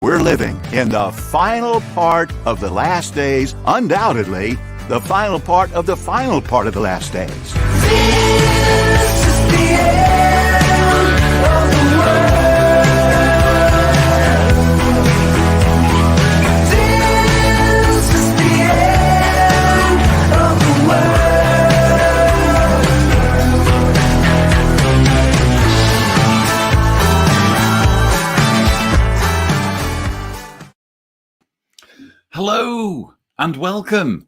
We're living in the final part of the last days, undoubtedly the final part of the final part of the last days. This is the end of the world. This is the end of the world. Hello and welcome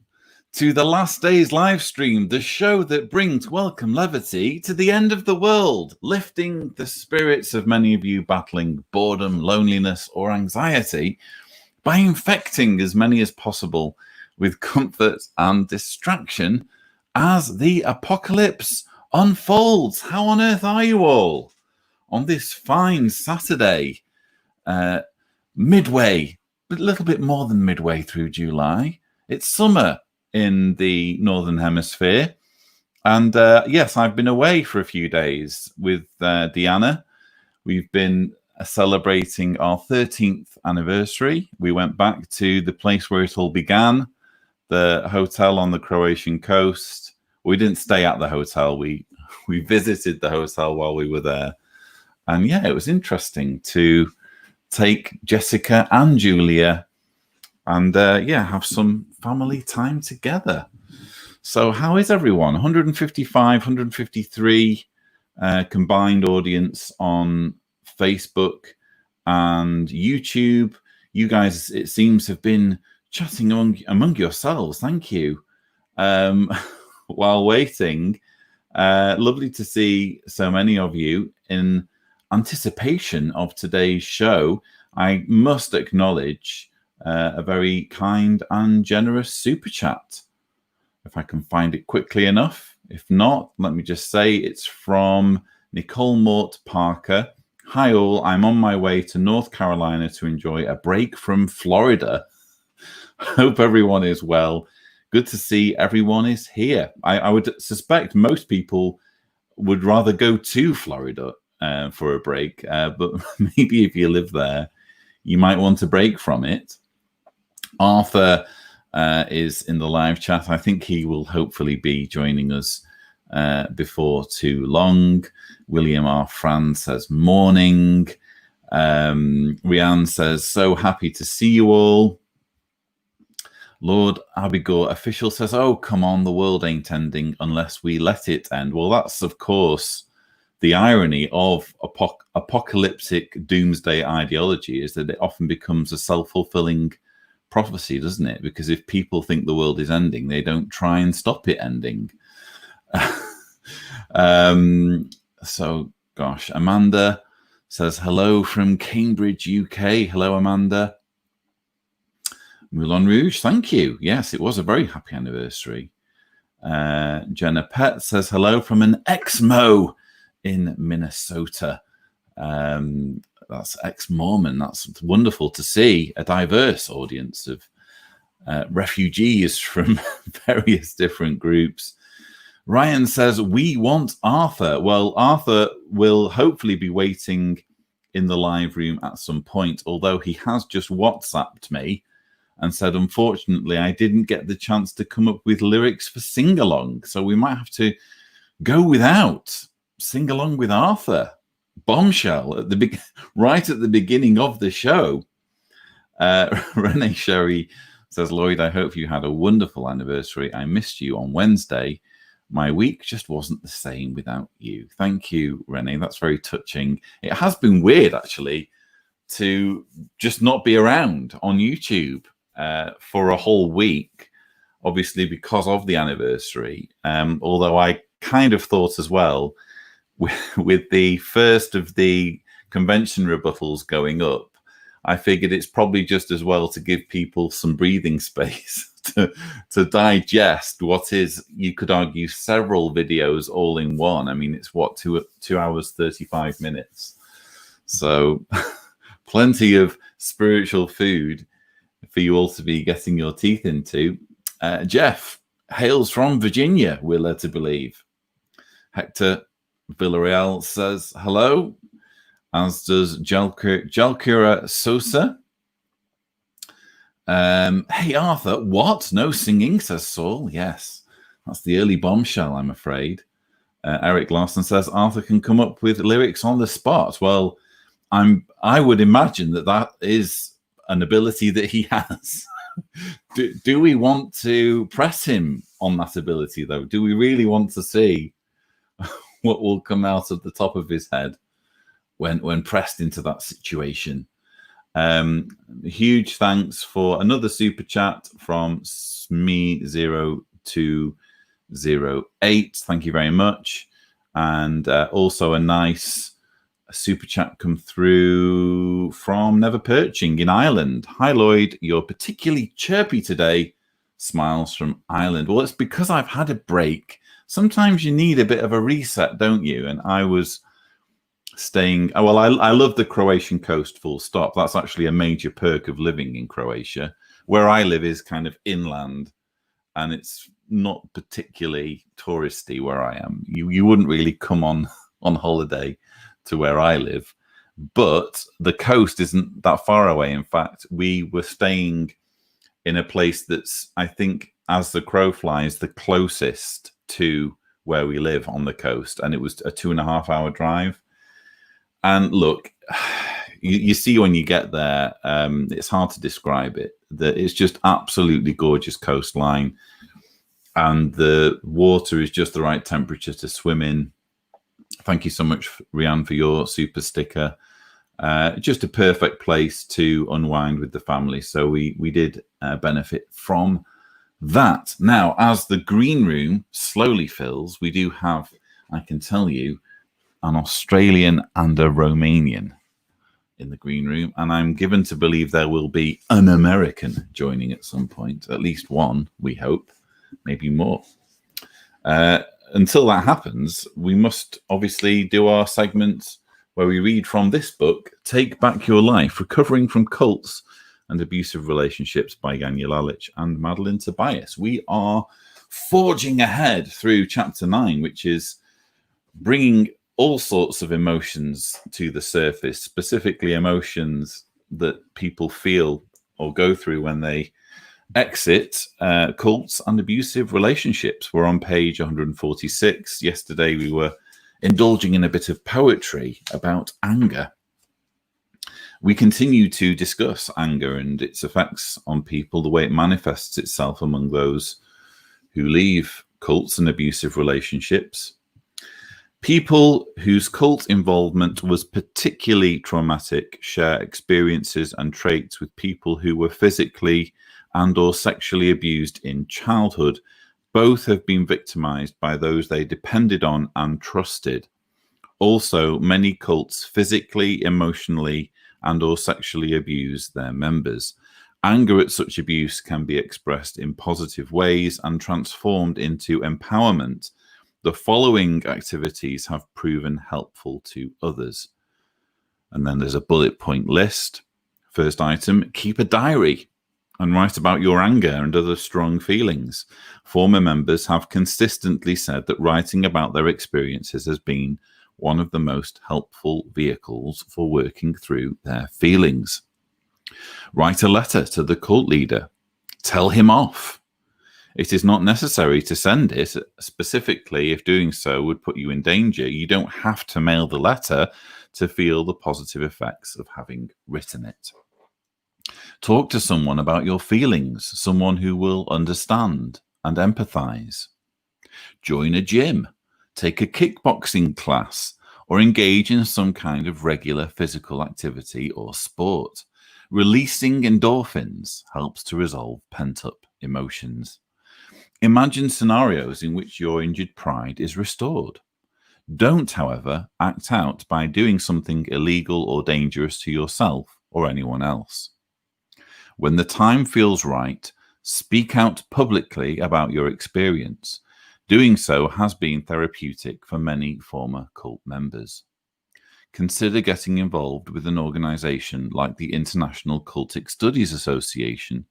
to the Last Days live stream, the show that brings welcome levity to the end of the world, lifting the spirits of many of you battling boredom, loneliness, or anxiety by infecting as many as possible with comfort and distraction as the apocalypse unfolds. How on earth are you all on this fine Saturday, midway, a little bit more than midway through July? It's summer in the Northern Hemisphere. And yes, I've been away for a few days with Deanna. We've been celebrating our 13th anniversary. We went back to the place where it all began, the hotel on the Croatian coast. We didn't stay at the hotel. We visited the hotel while we were there. And yeah, it was interesting to take Jessica and Julia and have some family time together. So how is everyone? 155, 153 combined audience on Facebook and YouTube. You guys, it seems, have been chatting among yourselves. Thank you. While waiting, lovely to see so many of you in anticipation of today's show. I must acknowledge a very kind and generous super chat, if I can find it quickly enough. If not, let me just say it's from Nicole Mort Parker. Hi all, I'm on my way to North Carolina to enjoy a break from Florida. Hope everyone is well. Good to see everyone is here. I would suspect most people would rather go to Florida for a break, but maybe if you live there, you might want a break from it. Arthur is in the live chat. I think he will hopefully be joining us before too long. William R. Franz says morning. Rianne says so happy to see you all. Lord Abigail official says, oh come on, the world ain't ending unless we let it end. Well, that's of course the irony of apocalyptic doomsday ideology, is that it often becomes a self-fulfilling prophecy, doesn't it? Because if people think the world is ending, they don't try and stop it ending. So, gosh, Amanda says hello from Cambridge, UK. Hello, Amanda. Moulin Rouge, thank you. Yes, it was a very happy anniversary. Jenna Pett says hello from an Exmo in Minnesota. That's ex-Mormon. That's wonderful to see a diverse audience of refugees from various different groups. Ryan says, we want Arthur. Well, Arthur will hopefully be waiting in the live room at some point, although he has just WhatsApped me and said, unfortunately, I didn't get the chance to come up with lyrics for Singalong, so we might have to go without Sing Along with Arthur. Bombshell at the right at the beginning of the show. Renee Sherry says, Lloyd, I hope you had a wonderful anniversary. I missed you on Wednesday. My week just wasn't the same without you. Thank you, Renee. That's very touching. It has been weird, actually, to just not be around on YouTube for a whole week, obviously because of the anniversary. Although I kind of thought as well, with the first of the convention rebuttals going up, I figured it's probably just as well to give people some breathing space to digest what is, you could argue, several videos all in one. I mean, it's what, 2 hours, 35 minutes. So plenty of spiritual food for you all to be getting your teeth into. Jeff hails from Virginia, we're led to believe. Hector Villarreal says hello, as does Jalkira Sosa. Hey, Arthur, what? No singing, says Saul. Yes, that's the early bombshell, I'm afraid. Eric Larson says Arthur can come up with lyrics on the spot. Well, I would imagine that is an ability that he has. Do we want to press him on that ability, though? Do we really want to see what will come out of the top of his head when pressed into that situation? Huge thanks for another super chat from Sme0208. Thank you very much. And also a nice super chat come through from Never Perching in Ireland. Hi, Lloyd. You're particularly chirpy today. Smiles from Ireland. Well, it's because I've had a break. Sometimes you need a bit of a reset, don't you? And I was staying. Well, I love the Croatian coast, full stop. That's actually a major perk of living in Croatia. Where I live is kind of inland, and it's not particularly touristy where I am. You wouldn't really come on holiday to where I live, but the coast isn't that far away. In fact, we were staying in a place that's, I think, as the crow flies, the closest to where we live on the coast, and it was a 2.5 hour drive. And look, you see when you get there, it's hard to describe it. It's just absolutely gorgeous coastline, and the water is just the right temperature to swim in. Thank you so much, Rianne, for your super sticker. Just a perfect place to unwind with the family. So we did benefit from that. Now, as the green room slowly fills, we do have, I can tell you, an Australian and a Romanian in the green room. And I'm given to believe there will be an American joining at some point. At least one, we hope. Maybe more. Until that happens, we must obviously do our segment where we read from this book, Take Back Your Life, Recovering from Cults and Abusive Relationships by Ganya Lalich and Madeline Tobias. We are forging ahead through chapter 9, which is bringing all sorts of emotions to the surface, specifically emotions that people feel or go through when they exit cults and abusive relationships. We're on page 146. Yesterday we were indulging in a bit of poetry about anger. We continue to discuss anger and its effects on people, the way it manifests itself among those who leave cults and abusive relationships. People whose cult involvement was particularly traumatic share experiences and traits with people who were physically and or sexually abused in childhood. Both have been victimized by those they depended on and trusted. Also, many cults physically, emotionally, and or sexually abuse their members. Anger at such abuse can be expressed in positive ways and transformed into empowerment. The following activities have proven helpful to others. And then there's a bullet point list. First item, keep a diary and write about your anger and other strong feelings. Former members have consistently said that writing about their experiences has been one of the most helpful vehicles for working through their feelings. Write a letter to the cult leader. Tell him off. It is not necessary to send it, specifically if doing so would put you in danger. You don't have to mail the letter to feel the positive effects of having written it. Talk to someone about your feelings, someone who will understand and empathize. Join a gym, take a kickboxing class, or engage in some kind of regular physical activity or sport. Releasing endorphins helps to resolve pent-up emotions. Imagine scenarios in which your injured pride is restored. Don't, however, act out by doing something illegal or dangerous to yourself or anyone else. When the time feels right, speak out publicly about your experience. Doing so has been therapeutic for many former cult members. Consider getting involved with an organization like the International Cultic Studies Association,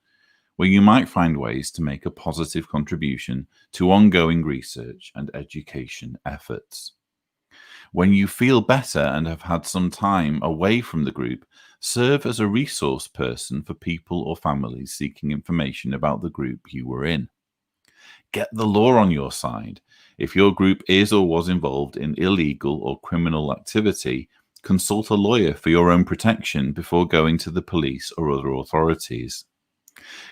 where you might find ways to make a positive contribution to ongoing research and education efforts. When you feel better and have had some time away from the group, serve as a resource person for people or families seeking information about the group you were in. Get the law on your side. If your group is or was involved in illegal or criminal activity, consult a lawyer for your own protection before going to the police or other authorities.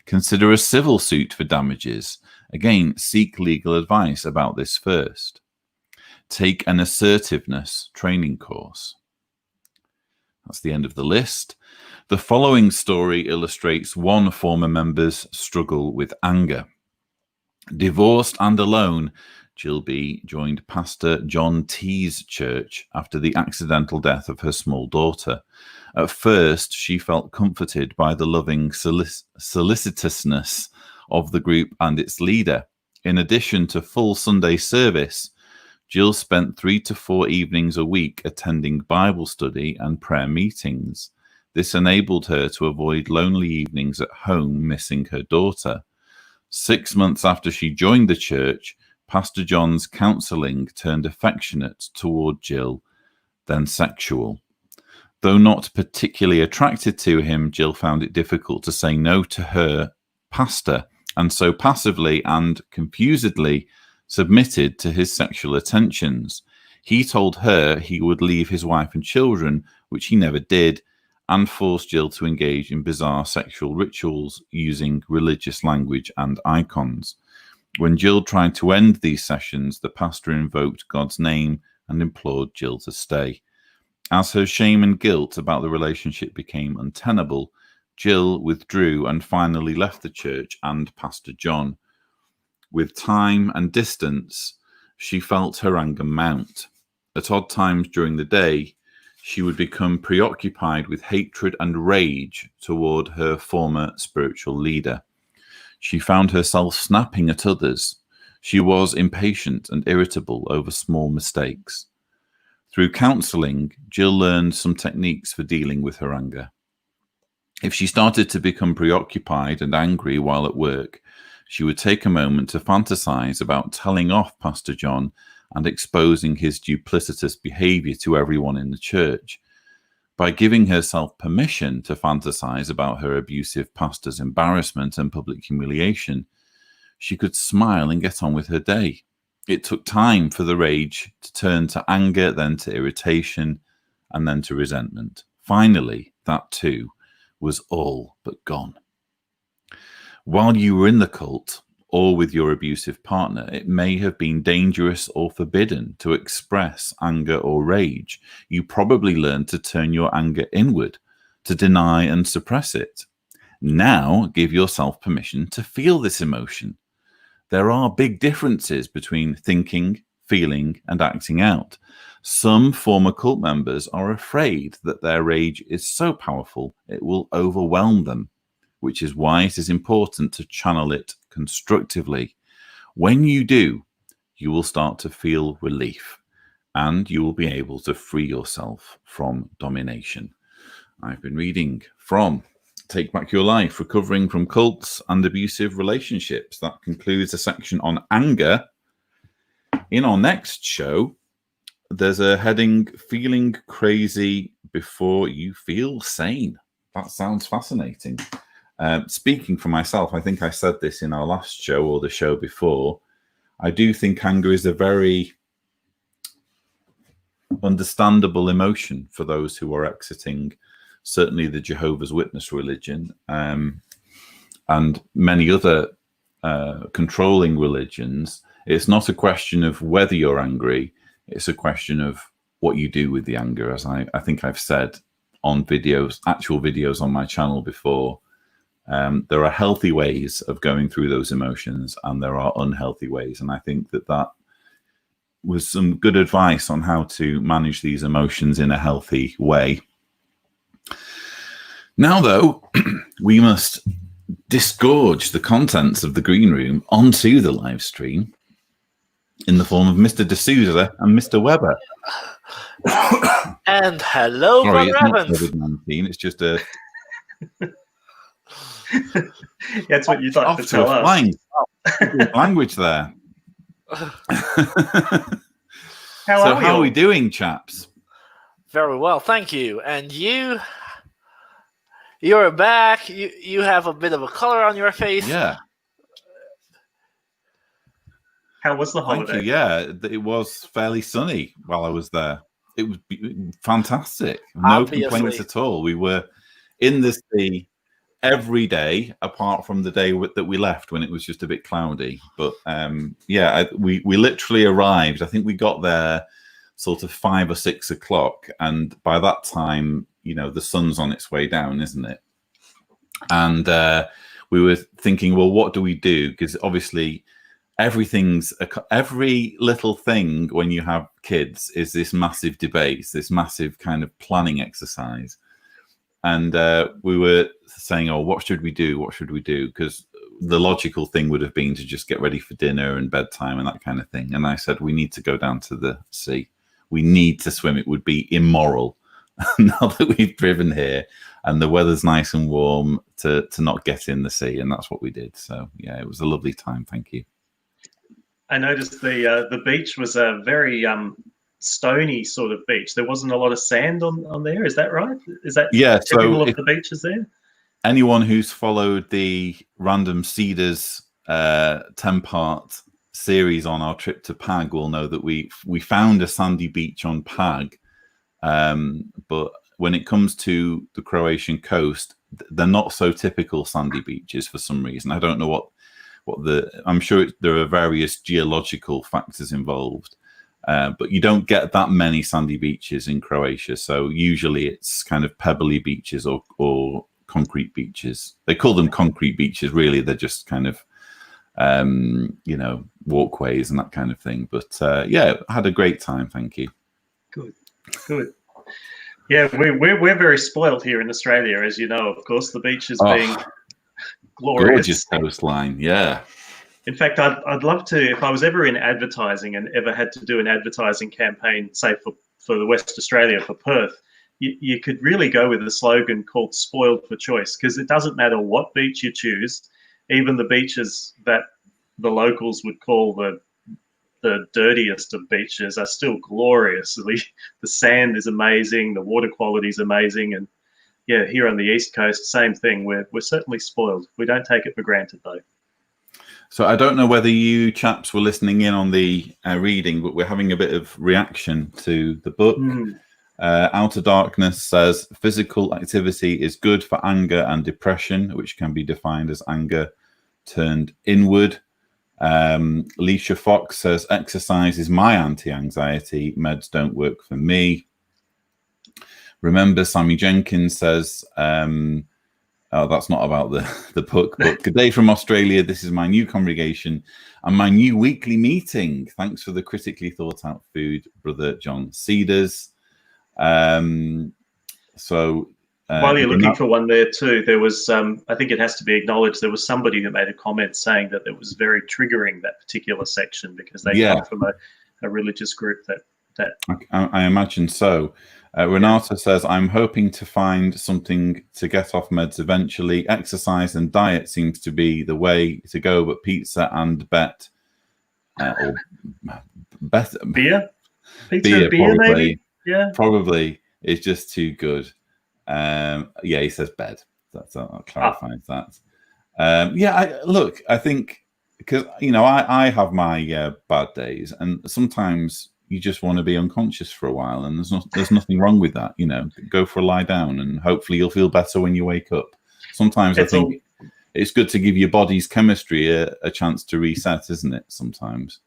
Consider a civil suit for damages. Again, seek legal advice about this first. Take an assertiveness training course. That's the end of the list. The following story illustrates one former member's struggle with anger. Divorced and alone, Jill B. joined Pastor John T.'s church after the accidental death of her small daughter. At first, she felt comforted by the loving solicitousness of the group and its leader. In addition to full Sunday service, Jill spent 3 to 4 evenings a week attending Bible study and prayer meetings. This enabled her to avoid lonely evenings at home missing her daughter. 6 months after she joined the church, Pastor John's counseling turned affectionate toward Jill, then sexual. Though not particularly attracted to him, Jill found it difficult to say no to her pastor, and so passively and confusedly submitted to his sexual attentions. He told her he would leave his wife and children, which he never did, and forced Jill to engage in bizarre sexual rituals using religious language and icons. When Jill tried to end these sessions, the pastor invoked God's name and implored Jill to stay. As her shame and guilt about the relationship became untenable, Jill withdrew and finally left the church and Pastor John. With time and distance, she felt her anger mount. At odd times during the day, she would become preoccupied with hatred and rage toward her former spiritual leader. She found herself snapping at others. She was impatient and irritable over small mistakes. Through counseling, Jill learned some techniques for dealing with her anger. If she started to become preoccupied and angry while at work, she would take a moment to fantasize about telling off Pastor John and exposing his duplicitous behavior to everyone in the church. By giving herself permission to fantasize about her abusive pastor's embarrassment and public humiliation, she could smile and get on with her day. It took time for the rage to turn to anger, then to irritation, and then to resentment. Finally, that too was all but gone. While you were in the cult, or with your abusive partner, it may have been dangerous or forbidden to express anger or rage. You probably learned to turn your anger inward, to deny and suppress it. Now give yourself permission to feel this emotion. There are big differences between thinking, feeling, and acting out. Some former cult members are afraid that their rage is so powerful it will overwhelm them, which is why it is important to channel it constructively. When you do, you will start to feel relief and you will be able to free yourself from domination. I've been reading from Take Back Your Life, Recovering from Cults and Abusive Relationships. That concludes a section on anger. In our next show, there's a heading, Feeling Crazy Before You Feel Sane. That sounds fascinating. Speaking for myself, I think I said this in our last show or the show before. I do think anger is a very understandable emotion for those who are exiting, certainly the Jehovah's Witness religion and many other controlling religions. It's not a question of whether you're angry. It's a question of what you do with the anger, as I think I've said on videos, actual videos on my channel before. There are healthy ways of going through those emotions and there are unhealthy ways. And I think that was some good advice on how to manage these emotions in a healthy way. Now, though, we must disgorge the contents of the green room onto the live stream in the form of Mr. D'Souza and Mr. Weber. And hello, Sorry, it's not Evans. COVID-19. It's just a... That's what you thought off to to tell a us. flying language there. So how are we doing, chaps? Very well, thank you. And you're back. You have a bit of a color on your face. Yeah. How was the holiday? Thank you. Yeah, it was fairly sunny while I was there. It was fantastic. No complaints at all. We were in the sea every day, apart from the day that we left when it was just a bit cloudy. But yeah, we literally arrived. I think we got there sort of 5 or 6 o'clock, and by that time, you know, the sun's on its way down, isn't it? And we were thinking, well, what do we do? Because obviously every little thing when you have kids is this massive debate, this massive kind of planning exercise. And we were saying, oh, what should we do? What should we do? Because the logical thing would have been to just get ready for dinner and bedtime and that kind of thing. And I said, we need to go down to the sea. We need to swim. It would be immoral now that we've driven here and the weather's nice and warm to not get in the sea. And that's what we did. So, yeah, it was a lovely time. Thank you. I noticed the beach was a very stony sort of beach. There wasn't a lot of sand on there. Is that right? Is that typical of the beaches there? Anyone who's followed the Random Cedars 10-part series on our trip to Pag will know that we found a sandy beach on Pag, but when it comes to the Croatian coast, they're not so typical sandy beaches for some reason. I don't know what I'm sure there are various geological factors involved, but you don't get that many sandy beaches in Croatia. So usually it's kind of pebbly beaches or concrete beaches. They call them concrete beaches. Really, they're just kind of, you know, walkways and that kind of thing. But yeah, I had a great time. Thank you. Good. Yeah, we're very spoiled here in Australia, as you know. Of course, the beaches being gorgeous coastline. Yeah. In fact, I'd love to, if I was ever in advertising and ever had to do an advertising campaign, say for the West Australia, for Perth, you could really go with a slogan called "Spoiled for Choice," because it doesn't matter what beach you choose, even the beaches that the locals would call the dirtiest of beaches are still glorious. The sand is amazing, the water quality is amazing, and yeah, here on the East Coast, same thing. We're certainly spoiled. We don't take it for granted, though. So I don't know whether you chaps were listening in on the reading, but we're having a bit of reaction to the book. Outer Darkness says, physical activity is good for anger and depression, which can be defined as anger turned inward. Leisha Fox says, exercise is my anti-anxiety. Meds don't work for me. Remember, Sammy Jenkins says, oh, that's not about the book, but good day from Australia. This is my new congregation and my new weekly meeting. Thanks for the critically thought out food, Brother John Cedars. So while you're looking for one there too, there was, I think it has to be acknowledged, there was somebody who made a comment saying that it was very triggering, that particular section, because they come from a religious group that I imagine so. Renata says, I'm hoping to find something to get off meds eventually. Exercise and diet seems to be the way to go, but pizza and or beer? Beer, probably. Maybe? Yeah. Probably is just too good. Yeah, he says bed. That clarifies that. Yeah, look, I think, because, you know, I have my bad days, and sometimes you just want to be unconscious for a while, and there's nothing wrong with that. You know, go for a lie down, and hopefully you'll feel better when you wake up. Sometimes I think it's good to give your body's chemistry a chance to reset, isn't it? Sometimes.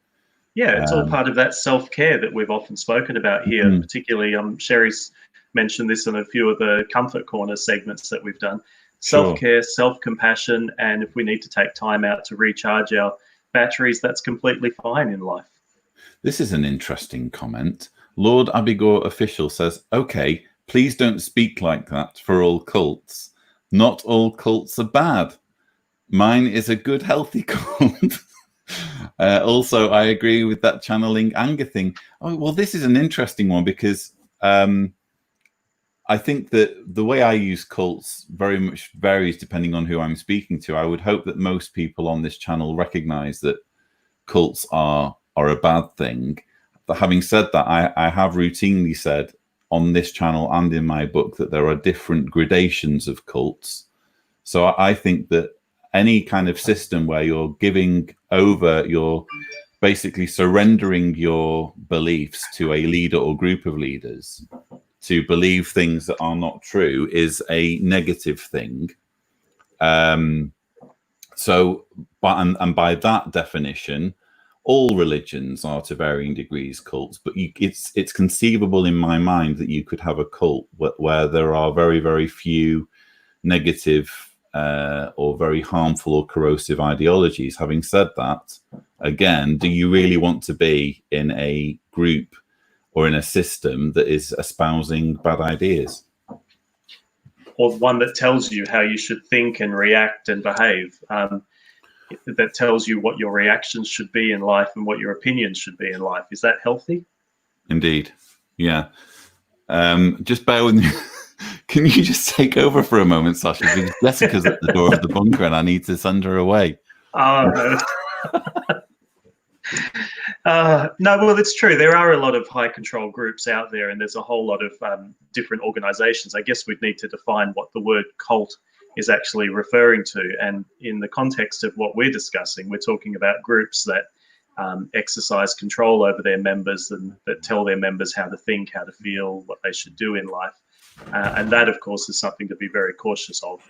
Yeah, it's all part of that self-care that we've often spoken about here. Particularly, Sherry's mentioned this in a few of the Comfort Corner segments that we've done. Self-care, self-compassion, and if we need to take time out to recharge our batteries, that's completely fine in life. This is an interesting comment. Lord Abigor Official says, okay, please don't speak like that for all cults. Not all cults are bad. Mine is a good, healthy cult. Also, I agree with that channeling anger thing. Oh, well, this is an interesting one, because I think that the way I use cults very much varies depending on who I'm speaking to. I would hope that most people on this channel recognize that cults are a bad thing. having said that, I have routinely said on this channel and in my book that there are different gradations of cults. So I think that any kind of system where you're giving over, you're basically surrendering your beliefs to a leader or group of leaders to believe things that are not true is a negative thing. So, by that definition, all religions are to varying degrees cults, but it's conceivable in my mind that you could have a cult where there are very, very few negative or very harmful or corrosive ideologies. Having said that, again, do you really want to be in a group or in a system that is espousing bad ideas? Or one that tells you how you should think and react and behave, that tells you what your reactions should be in life and what your opinions should be in life. Is that healthy? Indeed. Yeah. Just bear with me. Can you just take over for a moment, Sasha? Because Jessica's at the door of the bunker and I need to send her away. No, well, it's true. There are a lot of high control groups out there, and there's a whole lot of different organizations. I guess we'd need to define what the word cult is actually referring to. And in the context of what we're discussing, we're talking about groups that exercise control over their members and that tell their members how to think, how to feel, what they should do in life. And that, of course, is something to be very cautious of.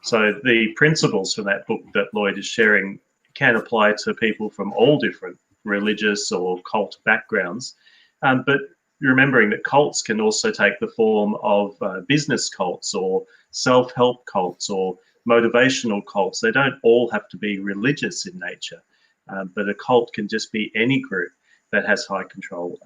So the principles from that book that Lloyd is sharing can apply to people from all different religious or cult backgrounds. But remembering that cults can also take the form of business cults or self-help cults or motivational cults. They don't all have to be religious in nature, but a cult can just be any group that has high control.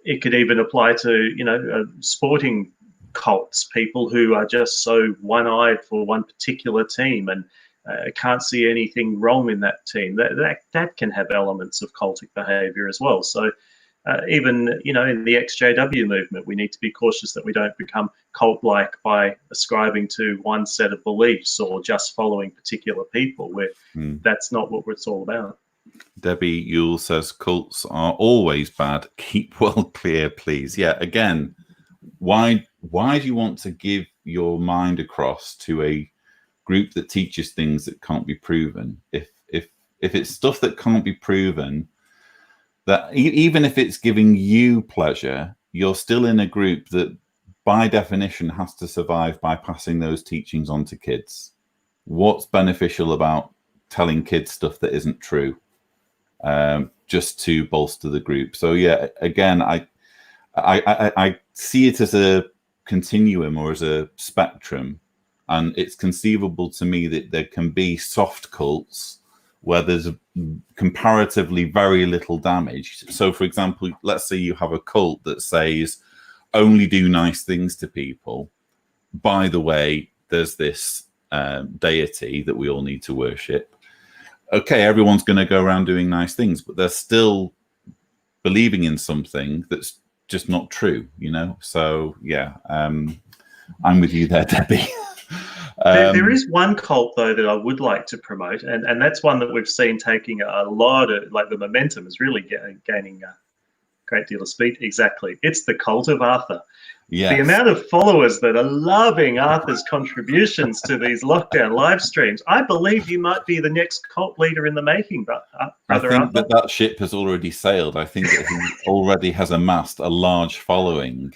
It could even apply to, sporting cults, people who are just so one-eyed for one particular team and can't see anything wrong in that team. That can have elements of cultic behavior as well. So even, in the XJW movement, we need to be cautious that we don't become cult-like by ascribing to one set of beliefs or just following particular people, where that's not what it's all about. Debbie Yule says cults are always bad. Keep well clear, please. Yeah, again, why do you want to give your mind across to a group that teaches things that can't be proven? If it's stuff that can't be proven, that even if it's giving you pleasure, you're still in a group that by definition has to survive by passing those teachings on to kids. What's beneficial about telling kids stuff that isn't true, just to bolster the group? So yeah, again, I see it as a continuum or as a spectrum, and it's conceivable to me that there can be soft cults where there's comparatively very little damage. So for example, let's say you have a cult that says only do nice things to people. By the way, there's this deity that we all need to worship. Okay, everyone's going to go around doing nice things, but they're still believing in something that's just not true, So yeah, I'm with you there, Debbie. There is one cult, though, that I would like to promote, and that's one that we've seen taking a lot of, the momentum is really gaining a great deal of speed. Exactly. It's the cult of Arthur. Yes. The amount of followers that are loving Arthur's contributions to these lockdown live streams, I believe you might be the next cult leader in the making, I think that ship has already sailed. I think that he already has amassed a large following.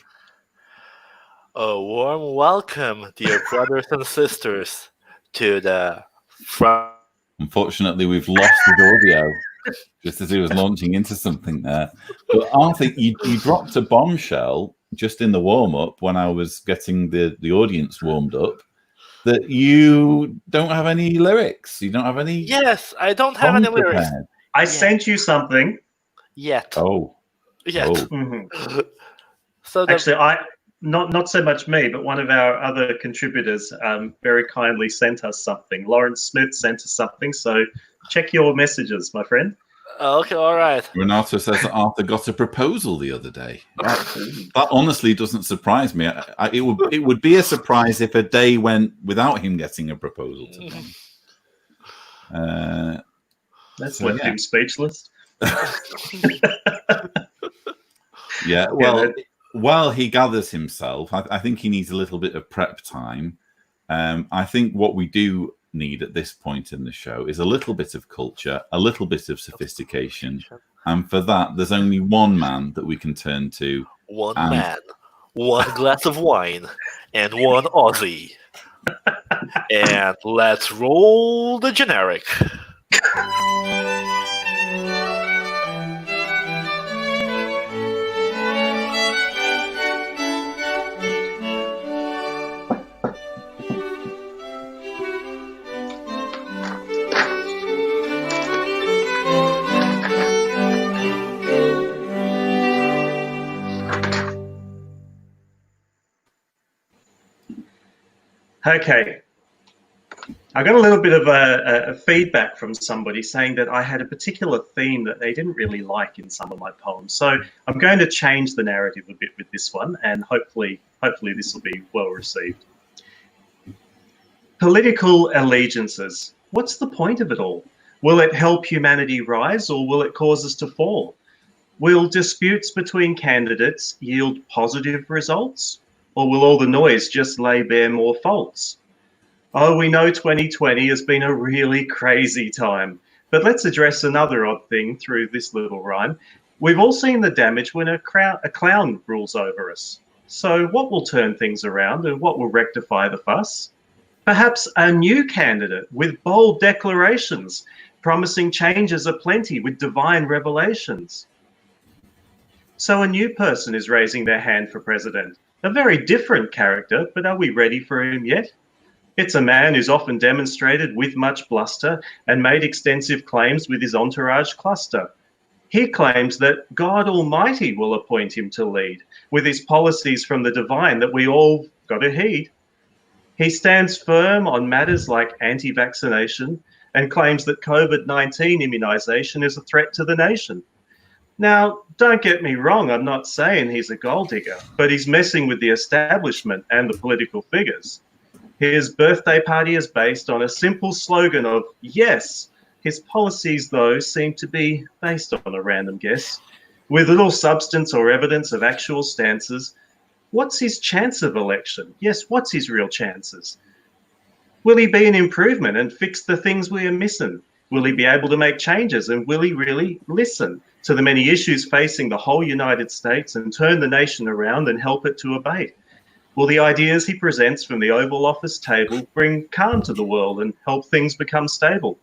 A warm welcome, dear brothers and sisters, to the front. Unfortunately, we've lost his audio just as he was launching into something there. But Arthur, you dropped a bombshell just in the warm-up when I was getting the audience warmed up, that you don't have any lyrics. You don't have any. Yes, I don't have any lyrics. I sent you something. Yet. Oh. Yet. Oh. Mm-hmm. So actually, not so much me, but one of our other contributors very kindly sent us something. Lawrence Smith sent us something. So check your messages, my friend. Okay, all right. Renato says that Arthur got a proposal the other day. That honestly doesn't surprise me. It would be a surprise if a day went without him getting a proposal to me. That's left him speechless. Yeah, well, while he gathers himself, I think he needs a little bit of prep time. I think what we do need at this point in the show is a little bit of culture, a little bit of sophistication. And for that, there's only one man that we can turn to. One man, one glass of wine, and one Aussie. And let's roll the generic. Okay. I got a little bit of a feedback from somebody saying that I had a particular theme that they didn't really like in some of my poems. So I'm going to change the narrative a bit with this one, and hopefully this will be well received. Political allegiances. What's the point of it all? Will it help humanity rise, or will it cause us to fall? Will disputes between candidates yield positive results, or will all the noise just lay bare more faults? Oh, we know 2020 has been a really crazy time, but let's address another odd thing through this little rhyme. We've all seen the damage when a clown rules over us. So what will turn things around and what will rectify the fuss? Perhaps a new candidate with bold declarations, promising changes aplenty with divine revelations. So a new person is raising their hand for president. A very different character, but are we ready for him yet? It's a man who's often demonstrated with much bluster and made extensive claims with his entourage cluster. He claims that God Almighty will appoint him to lead, with his policies from the divine that we all got to heed. He stands firm on matters like anti-vaccination and claims that COVID-19 immunisation is a threat to the nation. Now, don't get me wrong, I'm not saying he's a gold digger, but he's messing with the establishment and the political figures. His birthday party is based on a simple slogan of yes. His policies, though, seem to be based on a random guess. With little substance or evidence of actual stances, what's his chance of election? Yes, what's his real chances? Will he be an improvement and fix the things we are missing? Will he be able to make changes, and will he really listen to the many issues facing the whole United States and turn the nation around and help it to abate? Will the ideas he presents from the Oval Office table bring calm to the world and help things become stable?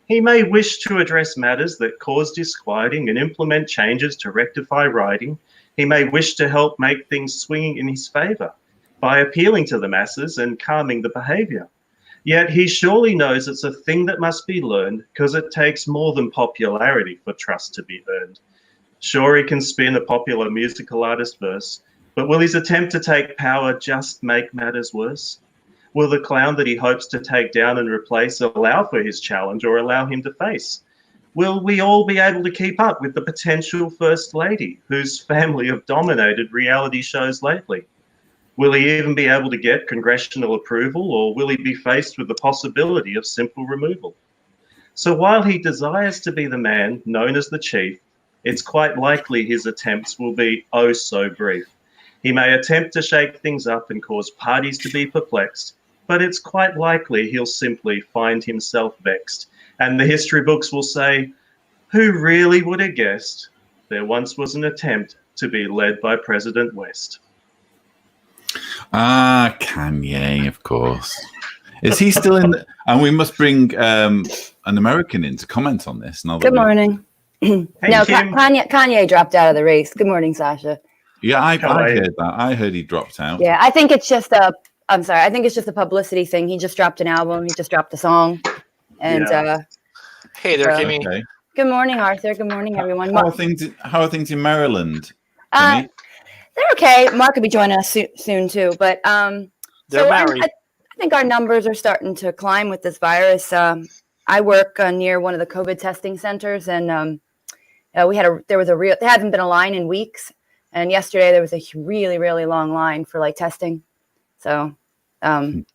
He may wish to address matters that cause disquieting and implement changes to rectify writing. He may wish to help make things swing in his favour by appealing to the masses and calming the behaviour. Yet he surely knows it's a thing that must be learned, because it takes more than popularity for trust to be earned. Sure, he can spin a popular musical artist verse, but will his attempt to take power just make matters worse? Will the clown that he hopes to take down and replace allow for his challenge or allow him to face? Will we all be able to keep up with the potential First Lady, whose family have dominated reality shows lately? Will he even be able to get congressional approval, or will he be faced with the possibility of simple removal? So while he desires to be the man known as the chief, it's quite likely his attempts will be oh so brief. He may attempt to shake things up and cause parties to be perplexed, but it's quite likely he'll simply find himself vexed. And the history books will say, who really would have guessed there once was an attempt to be led by President West? Ah, Kanye, of course. Is he still in? And we must bring an American in to comment on this. Good morning. Hey, No, Kim. Kanye dropped out of the race. Good morning, Sasha. Yeah, I Hello. heard that. I heard he dropped out. Yeah, I think it's just I'm sorry. I think it's just a publicity thing. He just dropped an album. He just dropped a song. And Yeah. Hey there, Kimmy. Okay. good morning, Arthur. Good morning, everyone. How are things in Maryland? Uh, Timmy? they're okay. Mark will be joining us soon too. But They're married. I think our numbers are starting to climb with this virus. I work near one of the COVID testing centers, and there hasn't been a line in weeks. And yesterday there was a really, really long line for like testing. So Right.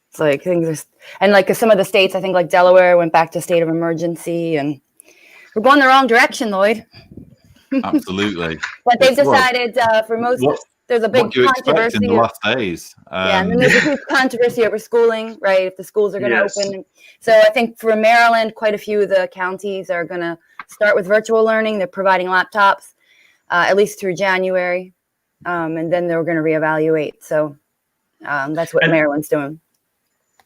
it's like things are, and like some of the states, I think like Delaware went back to state of emergency, and we're going the wrong direction, Lloyd. Absolutely. But they've Well, decided for most, what- there's a big What do you expect controversy. in the last days? Yeah, and then there's a huge controversy over schooling, right? If the schools are going to open. So I think for Maryland, quite a few of the counties are going to start with virtual learning. They're providing laptops, at least through January. And then they're going to reevaluate. So that's what Maryland's doing.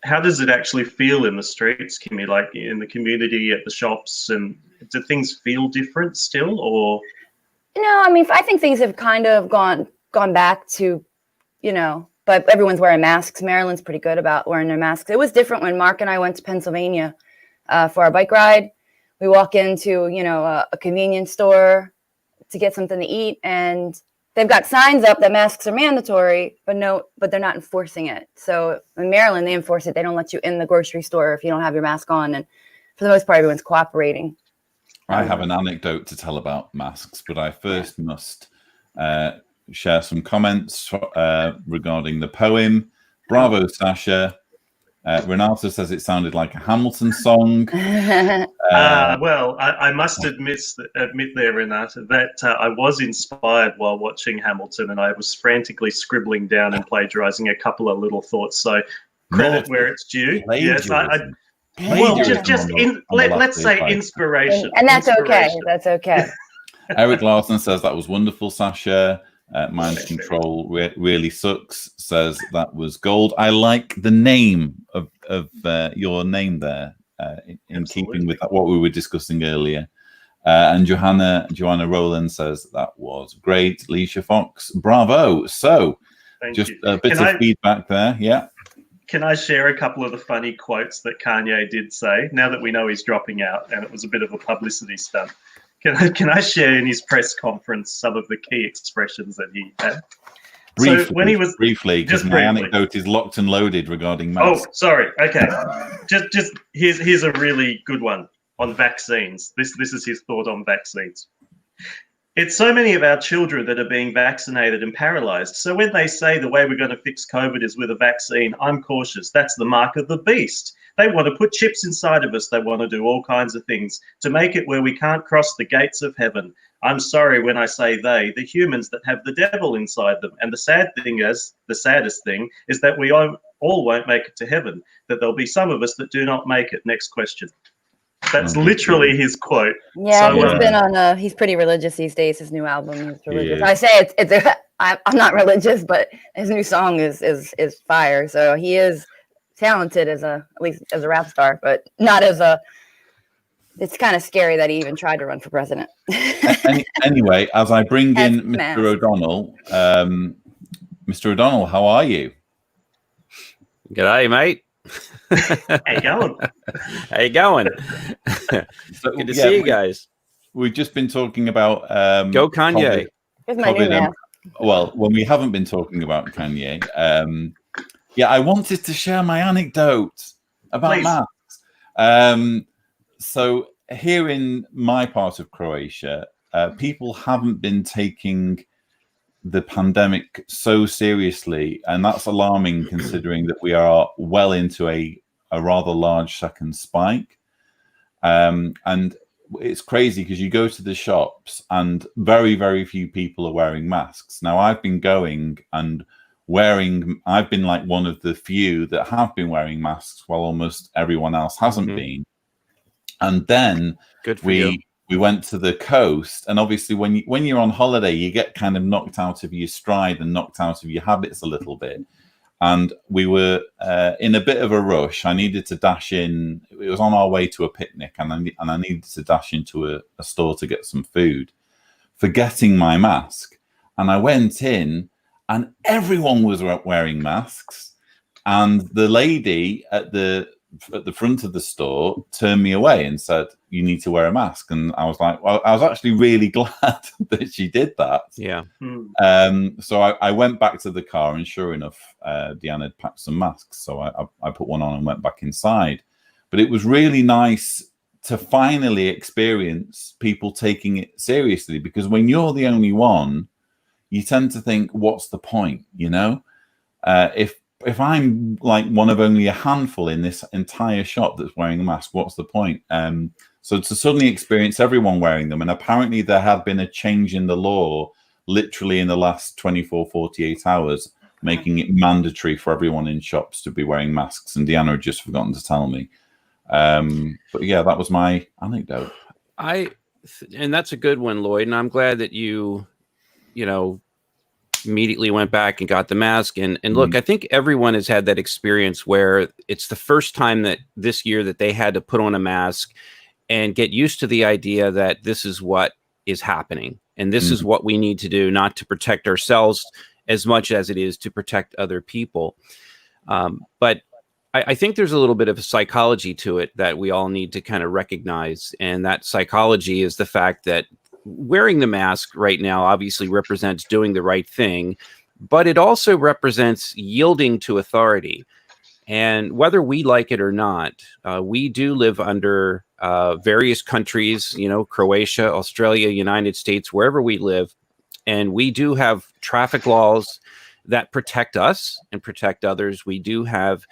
How does it actually feel in the streets, Kimmy? Like in the community, at the shops, and do things feel different still, or? No, I mean, I think things have kind of gone back to, but everyone's wearing masks. Maryland's pretty good about wearing their masks. It was different when Mark and I went to Pennsylvania for our bike ride. We walk into, a convenience store to get something to eat, and they've got signs up that masks are mandatory, but they're not enforcing it. So in Maryland, they enforce it. They don't let you in the grocery store if you don't have your mask on. And for the most part, everyone's cooperating. I have an anecdote to tell about masks, but I first must share some comments regarding the poem. Bravo, Sasha. Renata says it sounded like a Hamilton song. Well, I must admit there, Renata, that I was inspired while watching Hamilton, and I was frantically scribbling down and plagiarizing a couple of little thoughts. So credit where it's due. Yes, let's say inspiration. And that's okay. That's okay. Eric Larson says that was wonderful, Sasha. Mind Control really sucks. Says that was gold. I like the name of your name there, in keeping with what we were discussing earlier. And Joanna Rowland says that was great. Leisha Fox, bravo. So, Thank just you. a bit of feedback there. Yeah. Can I share a couple of the funny quotes that Kanye did say? Now that we know he's dropping out, and it was a bit of a publicity stunt. Can I share in his press conference some of the key expressions that he had? Briefly, so when he was briefly, because my anecdote is locked and loaded regarding masks. Oh, sorry. Okay, just here's a really good one on vaccines. This is his thought on vaccines. It's so many of our children that are being vaccinated and paralyzed. So when they say the way we're going to fix COVID is with a vaccine, I'm cautious. That's the mark of the beast. They want to put chips inside of us. They want to do all kinds of things to make it where we can't cross the gates of heaven. I'm sorry when I say they, the humans that have the devil inside them. And the saddest thing is that we all won't make it to heaven, that there'll be some of us that do not make it. Next question. That's literally his quote. Yeah, so, he's been on he's pretty religious these days. His new album is religious. I say I'm not religious, but his new song is fire. So he is talented at least as a rap star, but not as a. It's kind of scary that he even tried to run for president. Anyway, as I bring in Mr. O'Donnell, Mr. O'Donnell, how are you? G'day, mate. How you going? How you going? Good to see you guys. We've just been talking about Go Kanye. Here's my new mask. Well, when we haven't been talking about Kanye, I wanted to share my anecdote about masks. So here in my part of Croatia, people haven't been taking the pandemic so seriously, and that's alarming considering that we are well into a rather large second spike. And it's crazy because you go to the shops and very, very few people are wearing masks. Now, I've been going and I've been like one of the few that have been wearing masks while almost everyone else hasn't been. And then we went to the coast, and obviously when you're on holiday, you get kind of knocked out of your stride and knocked out of your habits a little bit. And we were in a bit of a rush. I needed to dash in. It was on our way to a picnic, and I needed to dash into a store to get some food, forgetting my mask. And I went in, and everyone was wearing masks. And the lady at the front of the store turned me away and said, "You need to wear a mask." And I was like, well, I was actually really glad that she did that. Yeah. So I went back to the car, and sure enough, Deanna had packed some masks. So I put one on and went back inside. But it was really nice to finally experience people taking it seriously, because when you're the only one, you tend to think, what's the point? If I'm like one of only a handful in this entire shop that's wearing a mask, what's the point? So to suddenly experience everyone wearing them, and apparently there had been a change in the law literally in the last 24, 48 hours, making it mandatory for everyone in shops to be wearing masks. And Deanna had just forgotten to tell me. But yeah, that was my anecdote. And that's a good one, Lloyd. And I'm glad that you immediately went back and got the mask. And look, I think everyone has had that experience where it's the first time that this year that they had to put on a mask and get used to the idea that this is what is happening. And this is what we need to do, not to protect ourselves as much as it is to protect other people. But I think there's a little bit of a psychology to it that we all need to kind of recognize. And that psychology is the fact that wearing the mask right now obviously represents doing the right thing, but it also represents yielding to authority. And whether we like it or not, we do live under various countries, Croatia, Australia, United States, wherever we live. And we do have traffic laws that protect us and protect others. We do have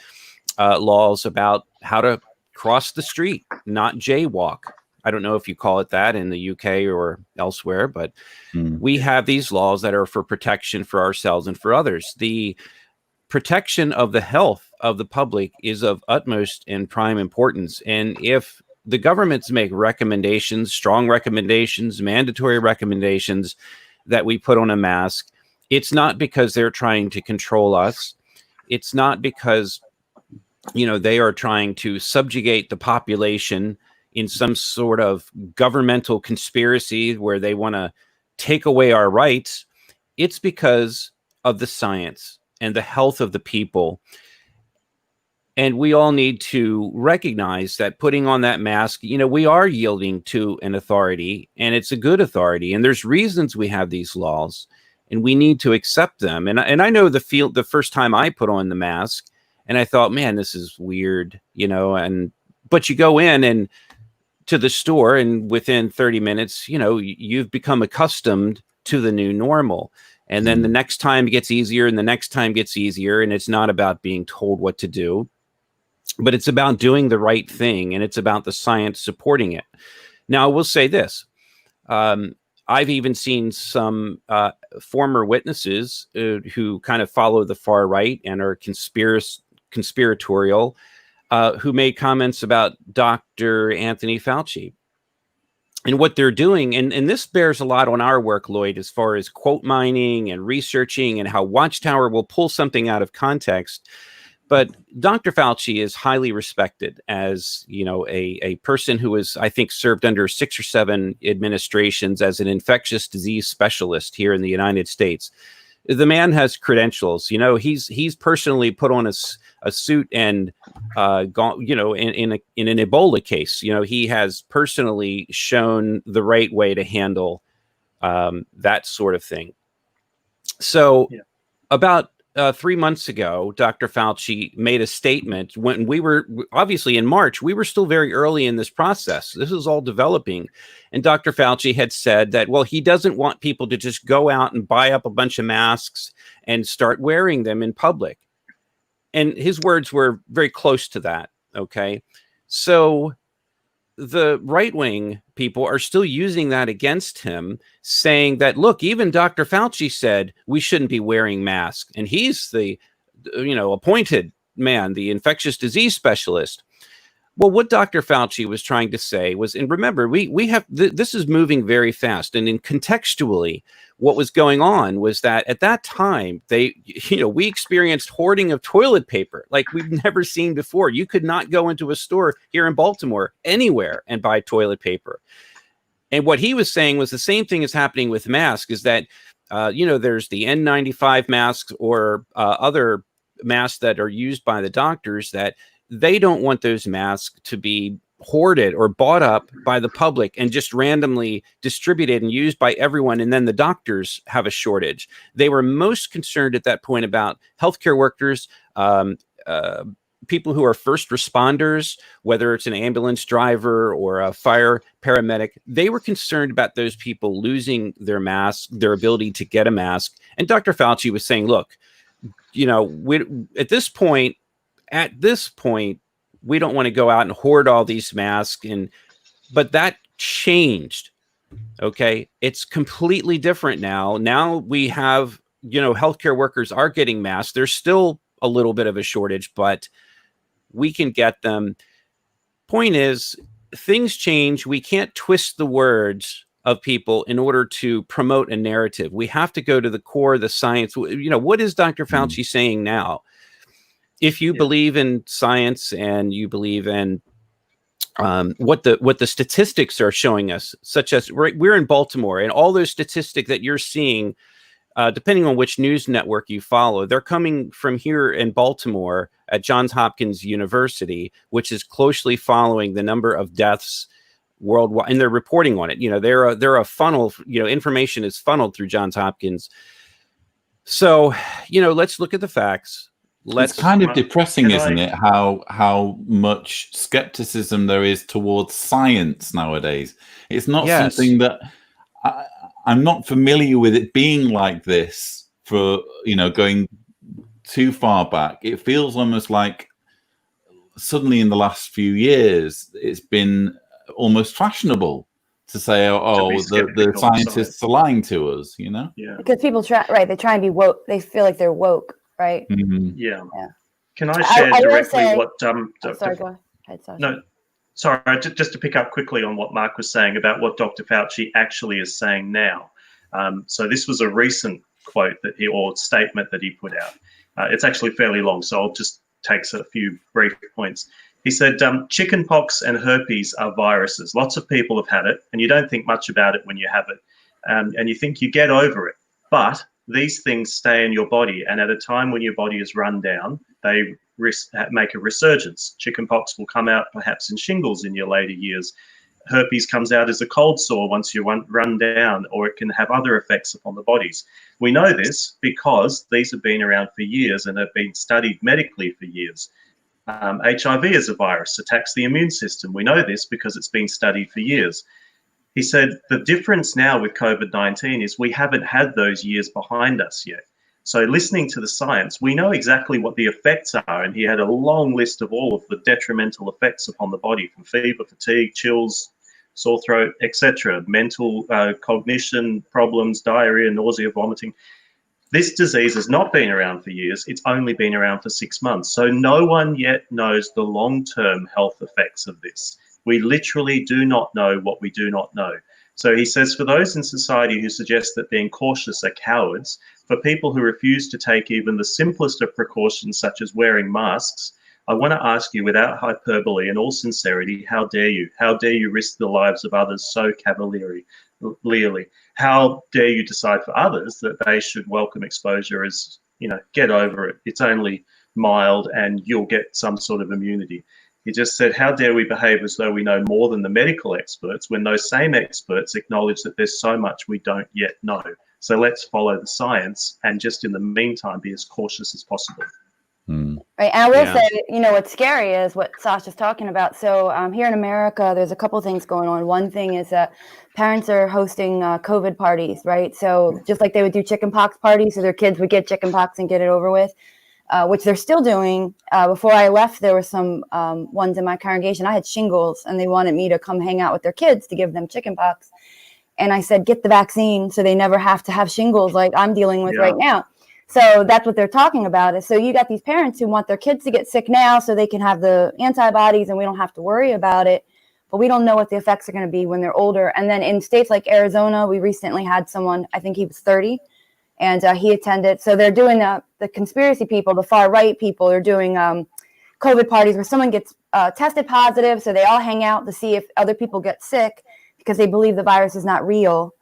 laws about how to cross the street, not jaywalk. I don't know if you call it that in the UK or elsewhere, but we have these laws that are for protection for ourselves and for others. The protection of the health of the public is of utmost and prime importance. And if the governments make recommendations, strong recommendations, mandatory recommendations that we put on a mask, it's not because they're trying to control us. It's not because, they are trying to subjugate the population in some sort of governmental conspiracy where they want to take away our rights. It's because of the science and the health of the people. And we all need to recognize that putting on that mask, we are yielding to an authority, and it's a good authority. And there's reasons we have these laws, and we need to accept them. And I know the first time I put on the mask, and I thought, man, this is weird, but you go in and to the store, and within 30 minutes, you've become accustomed to the new normal. And then the next time gets easier, and the next time gets easier. And it's not about being told what to do, but it's about doing the right thing. And it's about the science supporting it. Now, I will say this. I've even seen some former witnesses who kind of follow the far right and are conspiratorial, who made comments about Dr. Anthony Fauci and what they're doing. And this bears a lot on our work, Lloyd, as far as quote mining and researching and how Watchtower will pull something out of context. But Dr. Fauci is highly respected as, a person who has, I think, served under 6 or 7 administrations as an infectious disease specialist here in the United States. The man has credentials. He's personally put on a suit and gone, in an Ebola case. He has personally shown the right way to handle that sort of thing. So about 3 months ago, Dr. Fauci made a statement when we were obviously in March. We were still very early in this process. This is all developing. And Dr. Fauci had said that, well, he doesn't want people to just go out and buy up a bunch of masks and start wearing them in public. And his words were very close to that. Okay. So the right-wing people are still using that against him, saying that, look, even Dr. Fauci said we shouldn't be wearing masks. And he's the, appointed man, the infectious disease specialist. Well, what Dr. Fauci was trying to say was, and remember, we have, this is moving very fast. And in contextually, what was going on was that at that time, we experienced hoarding of toilet paper like we've never seen before. You could not go into a store here in Baltimore anywhere and buy toilet paper. And what he was saying was the same thing is happening with masks, is that, there's the N95 masks or other masks that are used by the doctors that they don't want those masks to be hoarded or bought up by the public and just randomly distributed and used by everyone. And then the doctors have a shortage. They were most concerned at that point about healthcare workers, people who are first responders, whether it's an ambulance driver or a fire paramedic. They were concerned about those people losing their mask, their ability to get a mask. And Dr. Fauci was saying, look, at this point, we don't want to go out and hoard all these masks. And but that changed. Okay. It's completely different now. Now we have, healthcare workers are getting masks. There's still a little bit of a shortage, but we can get them. Point is, things change. We can't twist the words of people in order to promote a narrative. We have to go to the core of the science. What is Dr. Fauci saying now? If you believe in science and you believe in what the statistics are showing us, such as we're in Baltimore, and all those statistics that you're seeing, depending on which news network you follow, they're coming from here in Baltimore at Johns Hopkins University, which is closely following the number of deaths worldwide, and they're reporting on it. They're a funnel. Information is funneled through Johns Hopkins. So, let's look at the facts. It's kind of depressing, isn't it? How much skepticism there is towards science nowadays. It's not something that I'm not familiar with it being like this for, going too far back. It feels almost like suddenly in the last few years, it's been almost fashionable to say, the scientists are lying to us, Yeah. Because people they try and be woke. They feel like they're woke, right? Mm-hmm. Yeah. Can I share directly what sorry, go ahead, Sasha. No, sorry, just to pick up quickly on what Mark was saying about what Dr. Fauci actually is saying now. So this was a recent quote or statement that he put out. It's actually fairly long, so I'll just take a few brief points. He said, chickenpox and herpes are viruses. Lots of people have had it, and you don't think much about it when you have it. And you think you get over it. But these things stay in your body, and at a time when your body is run down, they make a resurgence. Chickenpox will come out perhaps in shingles in your later years. Herpes comes out as a cold sore once you run down, or it can have other effects upon the bodies. We know this because these have been around for years and have been studied medically for years. HIV is a virus, attacks the immune system. We know this because it's been studied for years. He said the difference now with COVID-19 is we haven't had those years behind us yet. So listening to the science, we know exactly what the effects are. And he had a long list of all of the detrimental effects upon the body, from fever, fatigue, chills, sore throat, etc., mental cognition problems, diarrhea, nausea, vomiting. This disease has not been around for years. It's only been around for 6 months. So no one yet knows the long-term health effects of this. We literally do not know what we do not know. So he says, for those in society who suggest that being cautious are cowards, for people who refuse to take even the simplest of precautions, such as wearing masks, I want to ask you without hyperbole and all sincerity, how dare you? How dare you risk the lives of others so cavalierly? How dare you decide for others that they should welcome exposure as, get over it. It's only mild and you'll get some sort of immunity. He just said, how dare we behave as though we know more than the medical experts when those same experts acknowledge that there's so much we don't yet know. So let's follow the science and just in the meantime be as cautious as possible. Right. And I will say, what's scary is what Sasha's talking about. So here in America, there's a couple of things going on. One thing is that parents are hosting COVID parties, right? So just like they would do chickenpox parties, so their kids would get chickenpox and get it over with, which they're still doing. Before I left, there were some ones in my congregation. I had shingles, and they wanted me to come hang out with their kids to give them chickenpox. And I said, get the vaccine so they never have to have shingles like I'm dealing with right now. So that's what they're talking about. Is so you got these parents who want their kids to get sick now so they can have the antibodies and we don't have to worry about it. But we don't know what the effects are going to be when they're older. And then in states like Arizona, we recently had someone, I think he was 30, and he attended. So they're doing the conspiracy people, the far right people, they're doing COVID parties where someone gets tested positive. So they all hang out to see if other people get sick because they believe the virus is not real.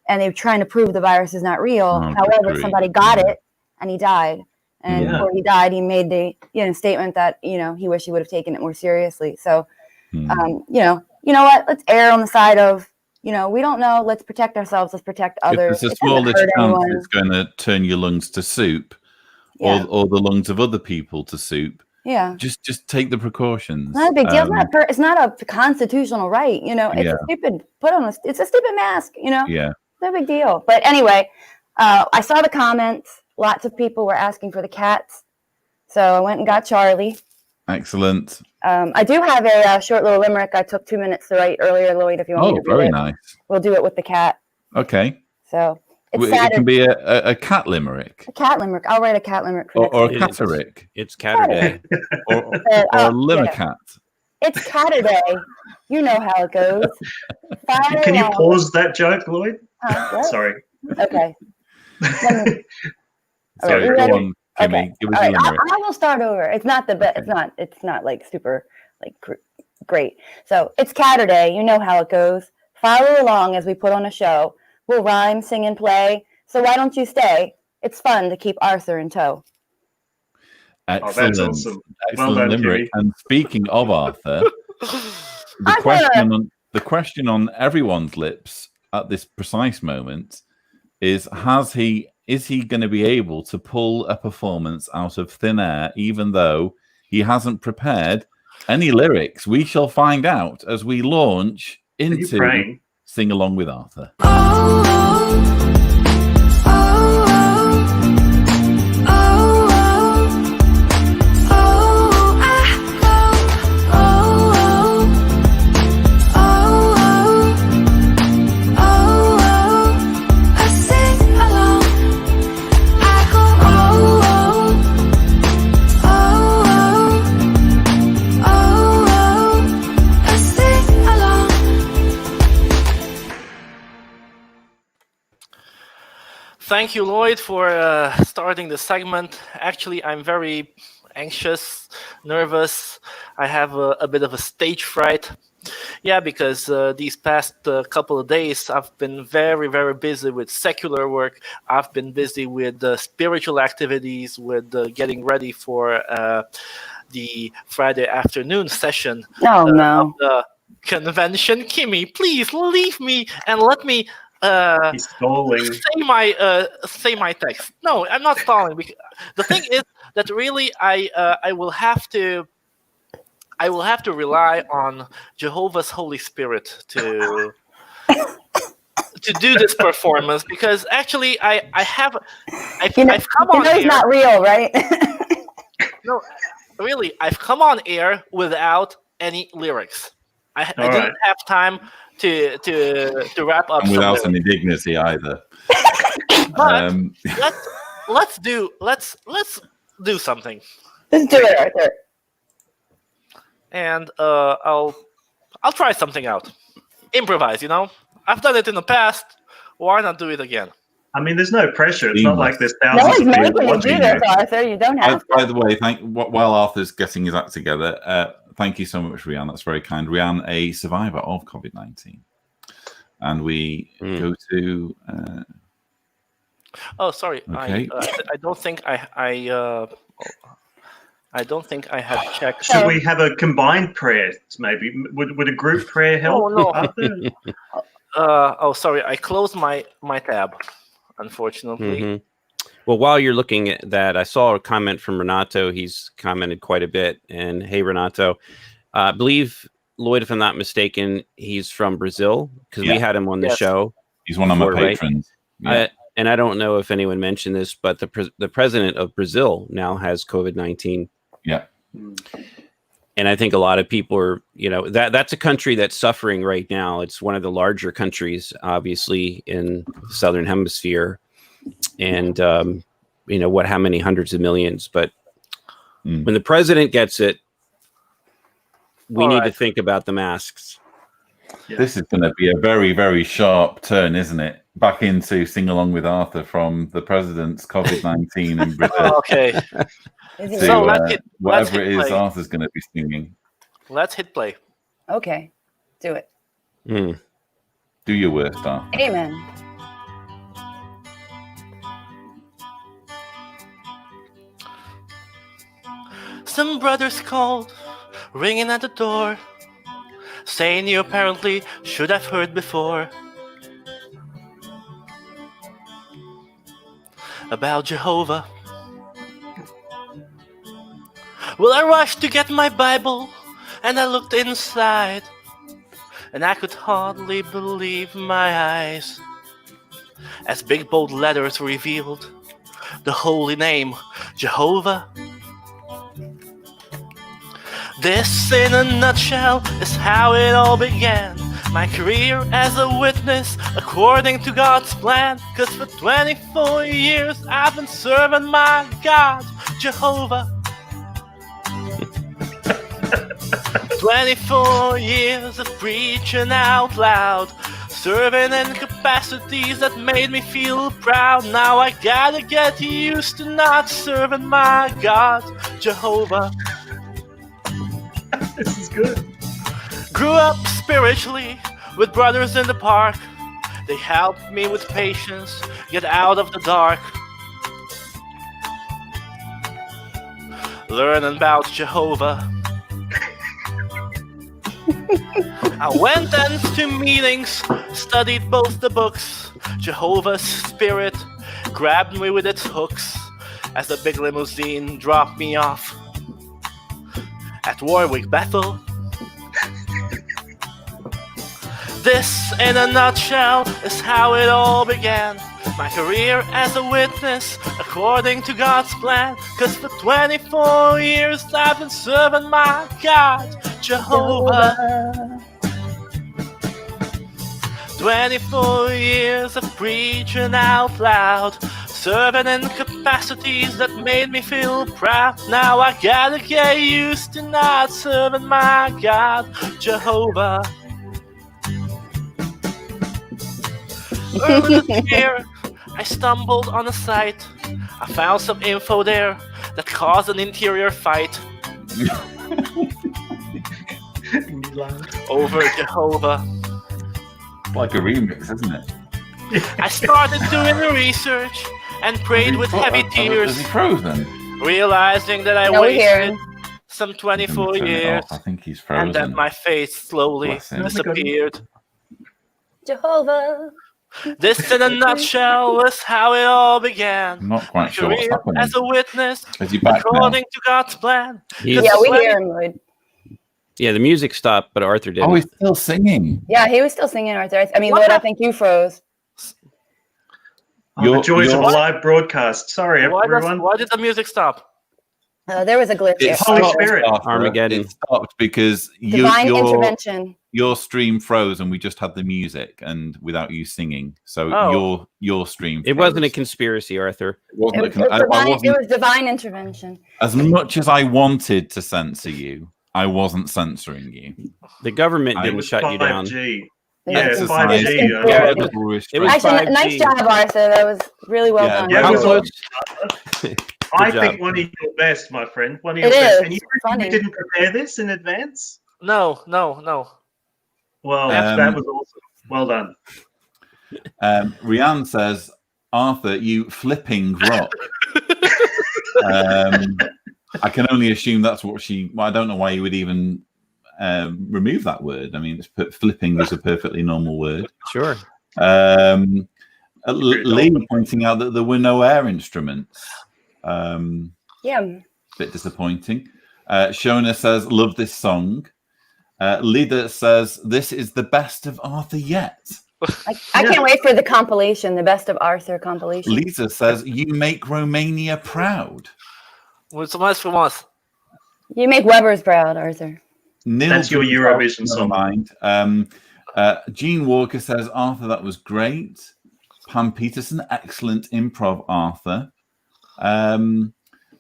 And they're trying to prove the virus is not real. However, somebody got it. And he died. And before he died, he made the statement that he wished he would have taken it more seriously. So, you know what? Let's err on the side of we don't know. Let's protect ourselves. Let's protect others. If there's a smallest chance it's going to turn your lungs to soup, or the lungs of other people to soup. Yeah. Just take the precautions. It's not a big deal. It's not a constitutional right. It's a stupid it's a stupid mask. Yeah. It's no big deal. But anyway, I saw the comments. Lots of people were asking for the cats. So I went and got Charlie. Excellent. I do have a short little limerick I took 2 minutes to write earlier, Lloyd, if you want me to read very it. nice. We'll do it with the cat. Okay. So it's It can be a cat limerick. a cat limerick. I'll write a cat limerick for Or a next week. catterick. It's Catterday. Or a limericat. It's Catterday. You know how it goes. Fire Can you along. pause that joke, Lloyd? What? Sorry. Okay. All Sorry, right, go ready? on, Jimmy. Okay. Give us All your right, limerick. I will start over. It's not the best. It's not like super like great. So it's Catterday. You know how it goes. Follow along as we put on a show. We'll rhyme, sing, and play. So why don't you stay? It's fun to keep Arthur in tow. Excellent. That's awesome. Excellent Well done, limerick. Jimmy. And speaking of Arthur, the question on everyone's lips at this precise moment is is he going to be able to pull a performance out of thin air, even though he hasn't prepared any lyrics? We shall find out as we launch into Sing Along with Arthur. Thank you, Lloyd, for starting the segment. Actually, I'm very anxious, nervous. I have a bit of a stage fright. Yeah, because these past couple of days, I've been very, very busy with secular work. I've been busy with spiritual activities, with getting ready for the Friday afternoon session Oh, no. of the convention. Kimmy, please leave me and let me He's stalling. say my text. No, I'm not stalling. The thing is that really I will have to rely on Jehovah's Holy Spirit to do this performance, because actually I've come on it's air. not real, right? No, really, I've come on air without any lyrics. I didn't have time to wrap up. And without some any dignity either. But let's do something. Let's do it, Arthur. And I'll try something out. Improvise, you know? I've done it in the past. Why not do it again? I mean, there's no pressure. It's not like there's No thousands one's of people making you watching do this, you. Arthur. You don't have to. By the way, while Arthur's getting his act together, thank you so much, Rianne. That's very kind. Rianne, a survivor of COVID-19. And we go to... Oh, sorry. Okay. I don't think I had checked. Should we have a combined prayer? Maybe would a group prayer help? Oh, no. Arthur? Sorry. I closed my tab, unfortunately. Mm-hmm. Well, while you're looking at that, I saw a comment from Renato. He's commented quite a bit. And hey, Renato, I believe, Lloyd, if I'm not mistaken, he's from Brazil, because we had him on the show. He's one of my patrons. Right? And I don't know if anyone mentioned this, but the president of Brazil now has COVID-19. Yeah. And I think a lot of people are, that's a country that's suffering right now. It's one of the larger countries, obviously, in the Southern Hemisphere. And, how many hundreds of millions. But when the president gets it, we need to think about the masks. Yeah. This is going to be a very, very sharp turn, isn't it? Back into Sing Along with Arthur from the president's COVID-19 in Brazil. Okay. To whatever it is Arthur's going to be singing. Let's hit play. Okay. Do it. Do your worst, Arthur. Amen. Some brothers called, ringing at the door, saying you apparently should have heard before about Jehovah. Well, I rushed to get my Bible, and I looked inside, and I could hardly believe my eyes, as big bold letters revealed the holy name, Jehovah. This, in a nutshell, is how it all began. My career as a witness, according to God's plan. 'Cause for 24 years I've been serving my God, Jehovah. 24 years of preaching out loud, serving in capacities that made me feel proud. Now I gotta get used to not serving my God, Jehovah. This is good. Grew up spiritually with brothers in the park. They helped me with patience get out of the dark. Learning about Jehovah. I went then to meetings, studied both the books. Jehovah's Spirit grabbed me with its hooks as the big limousine dropped me off at Warwick, Bethel. This, in a nutshell, is how it all began. My career as a witness, according to God's plan. 'Cause for 24 years I've been serving my God, Jehovah. 24 years of preaching out loud, serving in capacities that made me feel proud. Now I gotta get used to not serving my God, Jehovah. Earlier this year, I stumbled on a site. I found some info there that caused an interior fight over Jehovah. Like a remix, isn't it? I started doing the research and prayed with heavy Is tears, he frozen? realizing that I No, we hear wasted him. some 24 Turn it years off. I think he's frozen. and that my faith slowly Bless him. disappeared. Jehovah. This, in a nutshell, was how it all began. I'm not quite sure what's Career happening. as a witness, Is he back now? according to God's plan. He's- Yeah, we hear him, Lloyd. Yeah, the music stopped, but Arthur didn't. Oh, he's still singing. Yeah, he was still singing, Arthur. I mean, What Lloyd, I happened? think you froze. Oh, the joys of a You're- live broadcast. Sorry, Why everyone. did the music stop? There was a glitch. It Yeah. Holy stopped, Spirit. Arthur. Armageddon. It stopped because Divine intervention. your stream froze and we just had the music and without you singing. So Oh. your stream It froze. wasn't a conspiracy, Arthur. It wasn't It a was, con- I divine, wasn't- it was divine intervention. as much as I wanted to censor you, I wasn't censoring you. The government It didn't was shut you down. 5G. Yeah, Yeah, Exercise 5G. in Yeah, political It was restraint. Actually, 5G. nice job, Arthur. That was really well Yeah, done. yeah, How it was close? I Good think job. one of your best, my friend. One of It your best. is. And you Funny. didn't prepare this in advance? No. Well, Um, that was awesome. Well done. Rianne says, Arthur, you flipping rock. I can only assume that's what I don't know why you would even remove that word. I mean, flipping is a perfectly normal word. Sure. Lee pointing out that there were no air instruments. Yeah. Bit disappointing. Shona says, love this song. Lida says, this is the best of Arthur yet. I can't wait for the compilation, the best of Arthur compilation. Lisa says, you make Romania proud. Muito mais famoso. You make Weber's proud, Arthur. Neil That's your Jones- Eurovision never song. mind. Gene Walker says, Arthur, that was great. Pam Peterson, excellent improv, Arthur.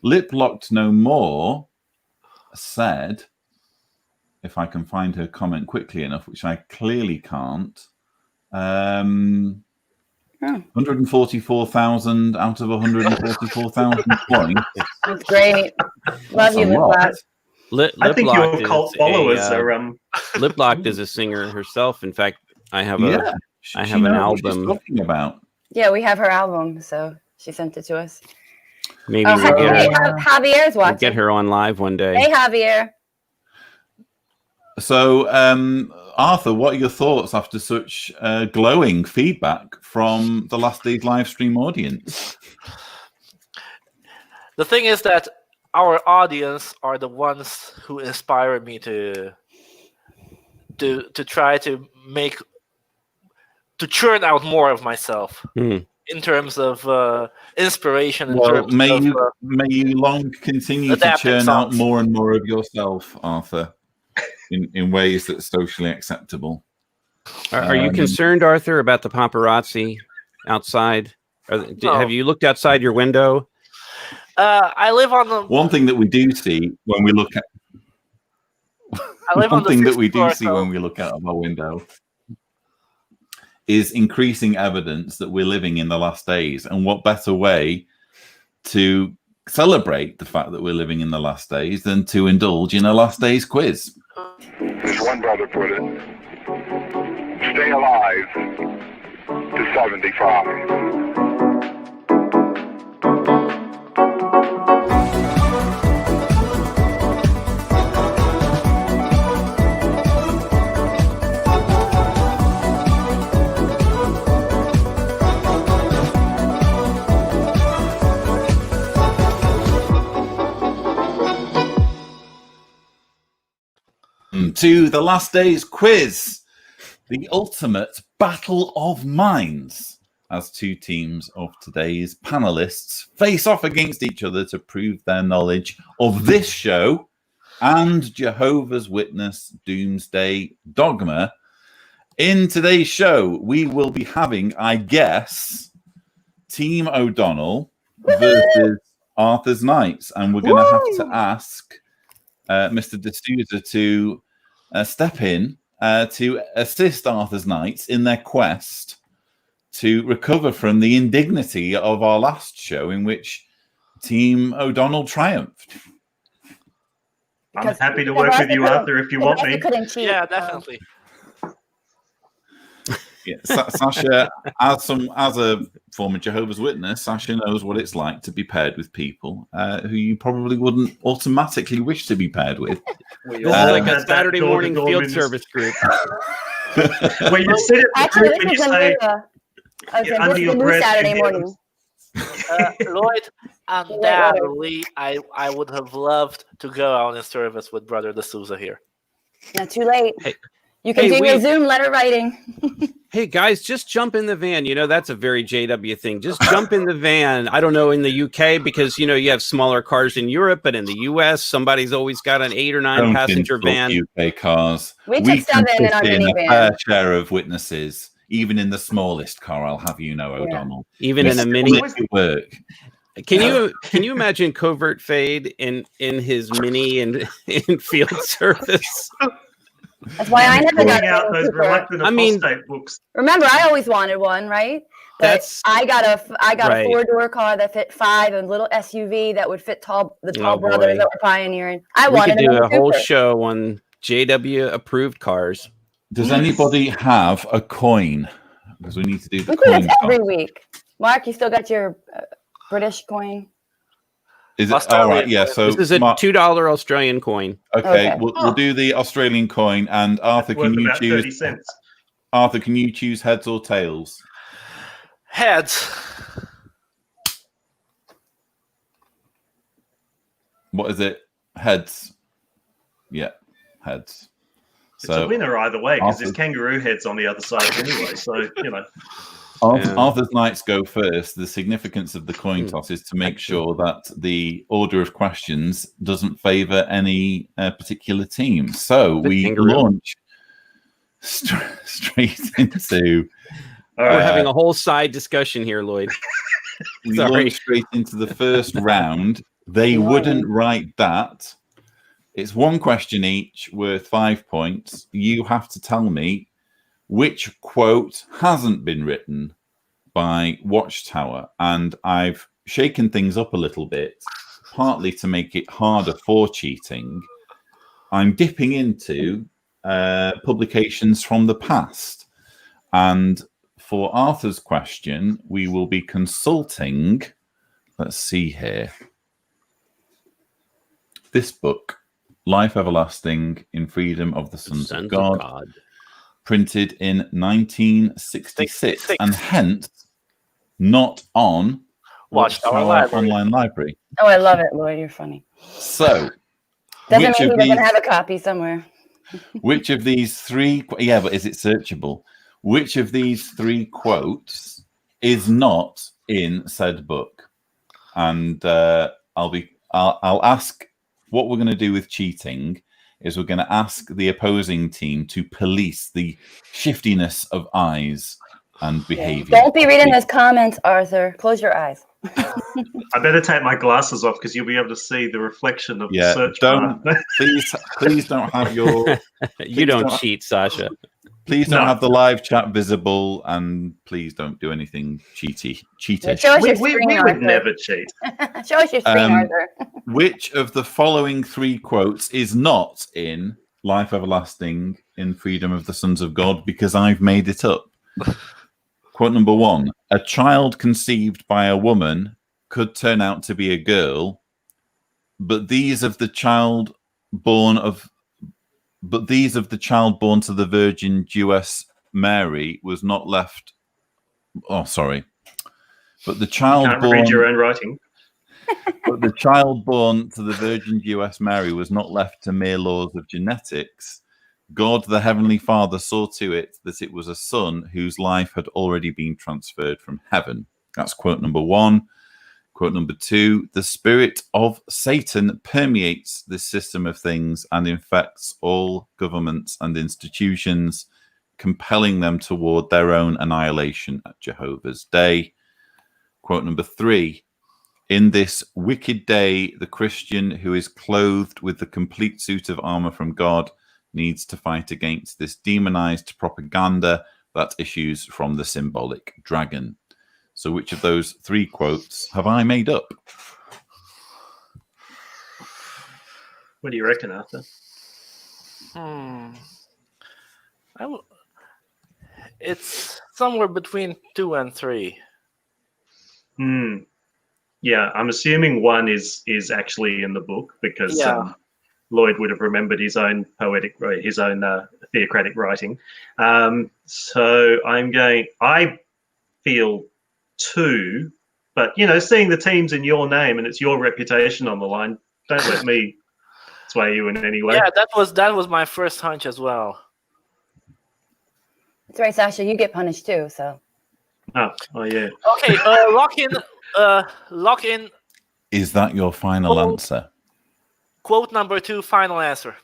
Lip Locked No More said, if I can find her comment quickly enough, which I clearly can't, 144,000 out of 144,000 points. That's great. Love That's you, a Lip lot. Lock. I think your Lip-Locked cult is followers a, are Lip-Locked is a singer herself. In fact, I have a Yeah, I she have an knows what she's album. talking about. Yeah, we have her album, so she sent it to us. Maybe Oh, we'll get hey, her, Javier's we'll watching. get her on live one day. Hey, Javier. So, Arthur, what are your thoughts after such glowing feedback from the last day's live stream audience? The thing is that our audience are the ones who inspire me to try to churn out more of myself. in terms of inspiration. In Well, terms may of, you long continue to adapting churn out songs. more and more of yourself, Arthur, in ways that's socially acceptable. Are you concerned, Arthur, about the paparazzi outside? No. Have you looked outside your window? I live on the. One thing that we do see when we look at I live on the that 6th we do floor, see so- when we look out of our window is increasing evidence that we're living in the last days. And what better way to celebrate the fact that we're living in the last days than to indulge in a last days quiz? As one brother put it, stay alive to 75. To the last day's quiz, the ultimate battle of minds, as two teams of today's panelists face off against each other to prove their knowledge of this show and Jehovah's Witness Doomsday Dogma. In today's show, we will be having, I guess, Team O'Donnell versus Arthur's Knights, and we're going to have to ask Mr. D'Souza to step in to assist Arthur's Knights in their quest to recover from the indignity of our last show in which Team O'Donnell triumphed. I'm happy to work with you, Arthur, if you want me. Couldn't cheat. Yeah, definitely. Yeah, Sasha, as a former Jehovah's Witness, Sasha knows what it's like to be paired with people who you probably wouldn't automatically wish to be paired with. This is like a that Saturday morning door-to-door field ministry. service group. Well, you sit at the Actually, group and this you is say, a new Saturday morning. Lloyd, undoubtedly, I would have loved to go out in service with Brother D'Souza here. Not too late. Hey. You can Hey, do your Zoom letter writing. Hey guys, just jump in the van. You know, that's a very JW thing. Just jump in the van. I don't know, in the UK, because, you know, you have smaller cars in Europe, but in the US, somebody's always got an 8 or 9 passenger van. UK cars. We took can 7 in fit our a minivan. fair share of witnesses, even in the smallest car. I'll have you know, O'Donnell. Even in a We'll mini. make it work. Can you imagine Covert Fade in his mini and in field service? That's why I never got pulling out those Cooper. reluctant I mean- apostate books. Remember, I always wanted one, right? But That's- I got Right. a 4-door car that fit 5 and a little SUV that would fit the tall Oh, brothers boy. that were pioneering. I We wanted could do Mini a whole Cooper. show on JW approved cars. Does anybody have a coin? Because we need to do the We do coin. this every toss. week. Mark, you still got your British coin? Is it Australian all right? Yeah. coin. So This is a Mark- $2 Australian coin. okay, Okay. we'll do the Australian coin, and Arthur, Worth can you about 30 choose? cents. Arthur, can you choose heads or tails? Heads. What is it? Heads. Yeah, heads. It's a So winner either way, because there's Arthur- kangaroo heads on the other side anyway. So, you know. Arthur, Yeah. Arthur's Knights go first. The significance of the coin toss is to make sure that the order of questions doesn't favour any particular team. So The we kangaroo. launch straight into. All We're right. having a whole side discussion here, Lloyd. We Sorry. launch straight into the first round. They wouldn't write that. It's one question each, worth 5 points. You have to tell me which quote hasn't been written by Watchtower. And I've shaken things up a little bit, partly to make it harder for cheating. I'm dipping into publications from the past. And for Arthur's question, we will be consulting, let's see here, this book, Life Everlasting in Freedom of the Sons of God, printed in 1966, 66. and hence not on Watchtower Library. Online Library. Oh, I love it, Lloyd. You're funny. So, Doesn't which mean of he doesn't these, have a copy somewhere. which of these three, yeah, but is it searchable? Which of these three quotes is not in said book, and I'll ask what we're going to do with cheating is we're going to ask the opposing team to police the shiftiness of eyes and behavior. Don't be reading those comments, Arthur. Close your eyes. I better take my glasses off because you'll be able to see the reflection of the search bar. Please don't have your. You don't cheat, Sasha. Please don't have the live chat visible, and please don't do anything cheatish. Show us your We screen, would Arthur. never cheat. Show us your screen, Arthur. Which of the following 3 quotes is not in Life Everlasting in Freedom of the Sons of God? Because I've made it up. Quote number 1: a child conceived by a woman could turn out to be a girl, but these of the child born to the Virgin Jewess Mary was not left. Oh, sorry. But the child Can't born. read your own writing. But the child born to the Virgin Jewess Mary was not left to mere laws of genetics. God, the Heavenly Father, saw to it that it was a son whose life had already been transferred from heaven. That's quote number 1. Quote number 2: the spirit of Satan permeates this system of things and infects all governments and institutions, compelling them toward their own annihilation at Jehovah's day. Quote number 3: in this wicked day, the Christian who is clothed with the complete suit of armor from God needs to fight against this demonized propaganda that issues from the symbolic dragon. So which of those 3 quotes have I made up? What do you reckon, Arthur? It's somewhere between 2 and 3. Yeah, I'm assuming 1 is actually in the book because Lloyd would have remembered his own theocratic writing. So I feel 2, but seeing the teams in your name and it's your reputation on the line, don't let me sway you in any way. Yeah, that was my first hunch as well. That's right, Sasha. You get punished too. So. Oh yeah. Okay, lock in. Is that your final answer? Quote number 2, final answer.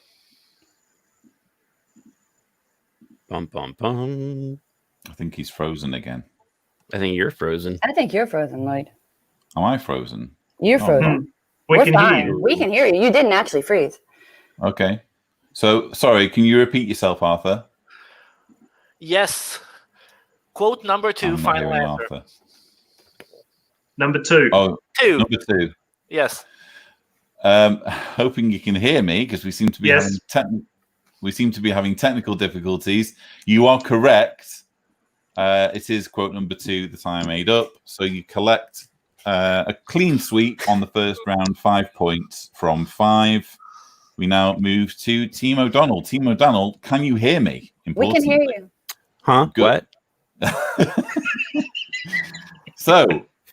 Bum, bum, bum. I think he's frozen again. I think you're frozen. I think you're frozen, Lloyd. Am I frozen? You're frozen. We can fine. hear you. We can hear you. You didn't actually freeze. Okay. So, sorry, can you repeat yourself, Arthur? Yes. Quote number 2, I'm not final hearing answer. Arthur. Number 2. Oh, 2. number 2. Yes. Hoping you can hear me because we seem to be Yes. having technical difficulties. You are correct. It is quote number 2 that I made up. So you collect a clean sweep on the first round, 5 points from 5. We now move to Team O'Donnell. Team O'Donnell, can you hear me? We can hear you. Huh? Good. What? So,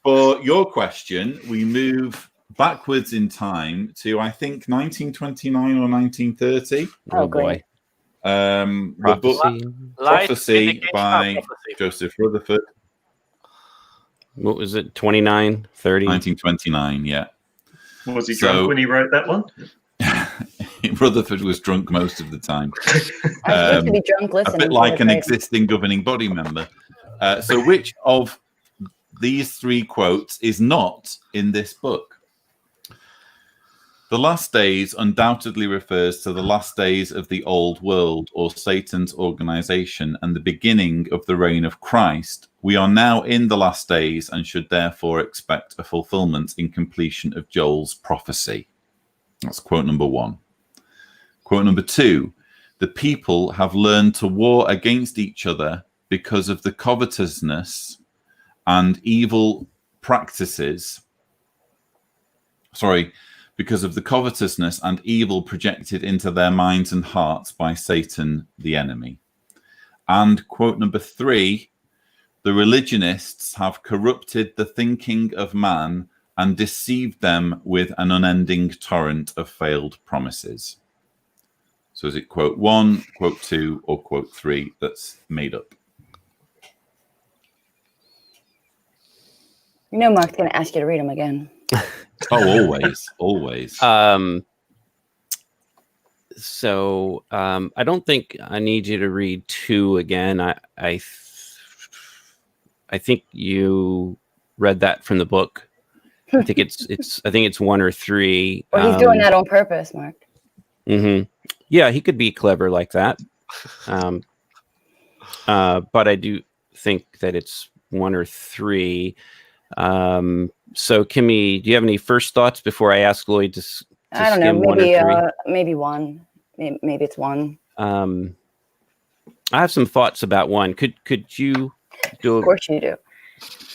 for your question, we move backwards in time to, I think, 1929 or 1930. Oh, boy. The book Prophecy by Joseph Rutherford. What was it? 29, 30? 1929, yeah. Was he drunk when he wrote that one? Rutherford was drunk most of the time. I used to be drunk A listening. bit like an existing governing body member. So which of these 3 quotes is not in this book? The last days undoubtedly refers to the last days of the old world or Satan's organization and the beginning of the reign of Christ. We are now in the last days and should therefore expect a fulfillment in completion of Joel's prophecy. That's quote number 1. Quote number 2, the people have learned to war against each other because of the covetousness and evil practices. Because of the covetousness and evil projected into their minds and hearts by Satan, the enemy. And quote number 3, the religionists have corrupted the thinking of man and deceived them with an unending torrent of failed promises. So is it quote 1, quote 2, or quote 3 that's made up? You know Mark's going to ask you to read them again. Oh, always. So I don't think I need you to read 2 again. I think you read that from the book. I think it's 1 or 3. Or he's doing that on purpose, Mark. Yeah, he could be clever like that. But I do think that it's 1 or 3. So Kimmy, do you have any first thoughts before I ask Lloyd to I don't know, skim 1 or 3? maybe 1. Maybe it's 1. I have some thoughts about 1. Could you do? Of course you do.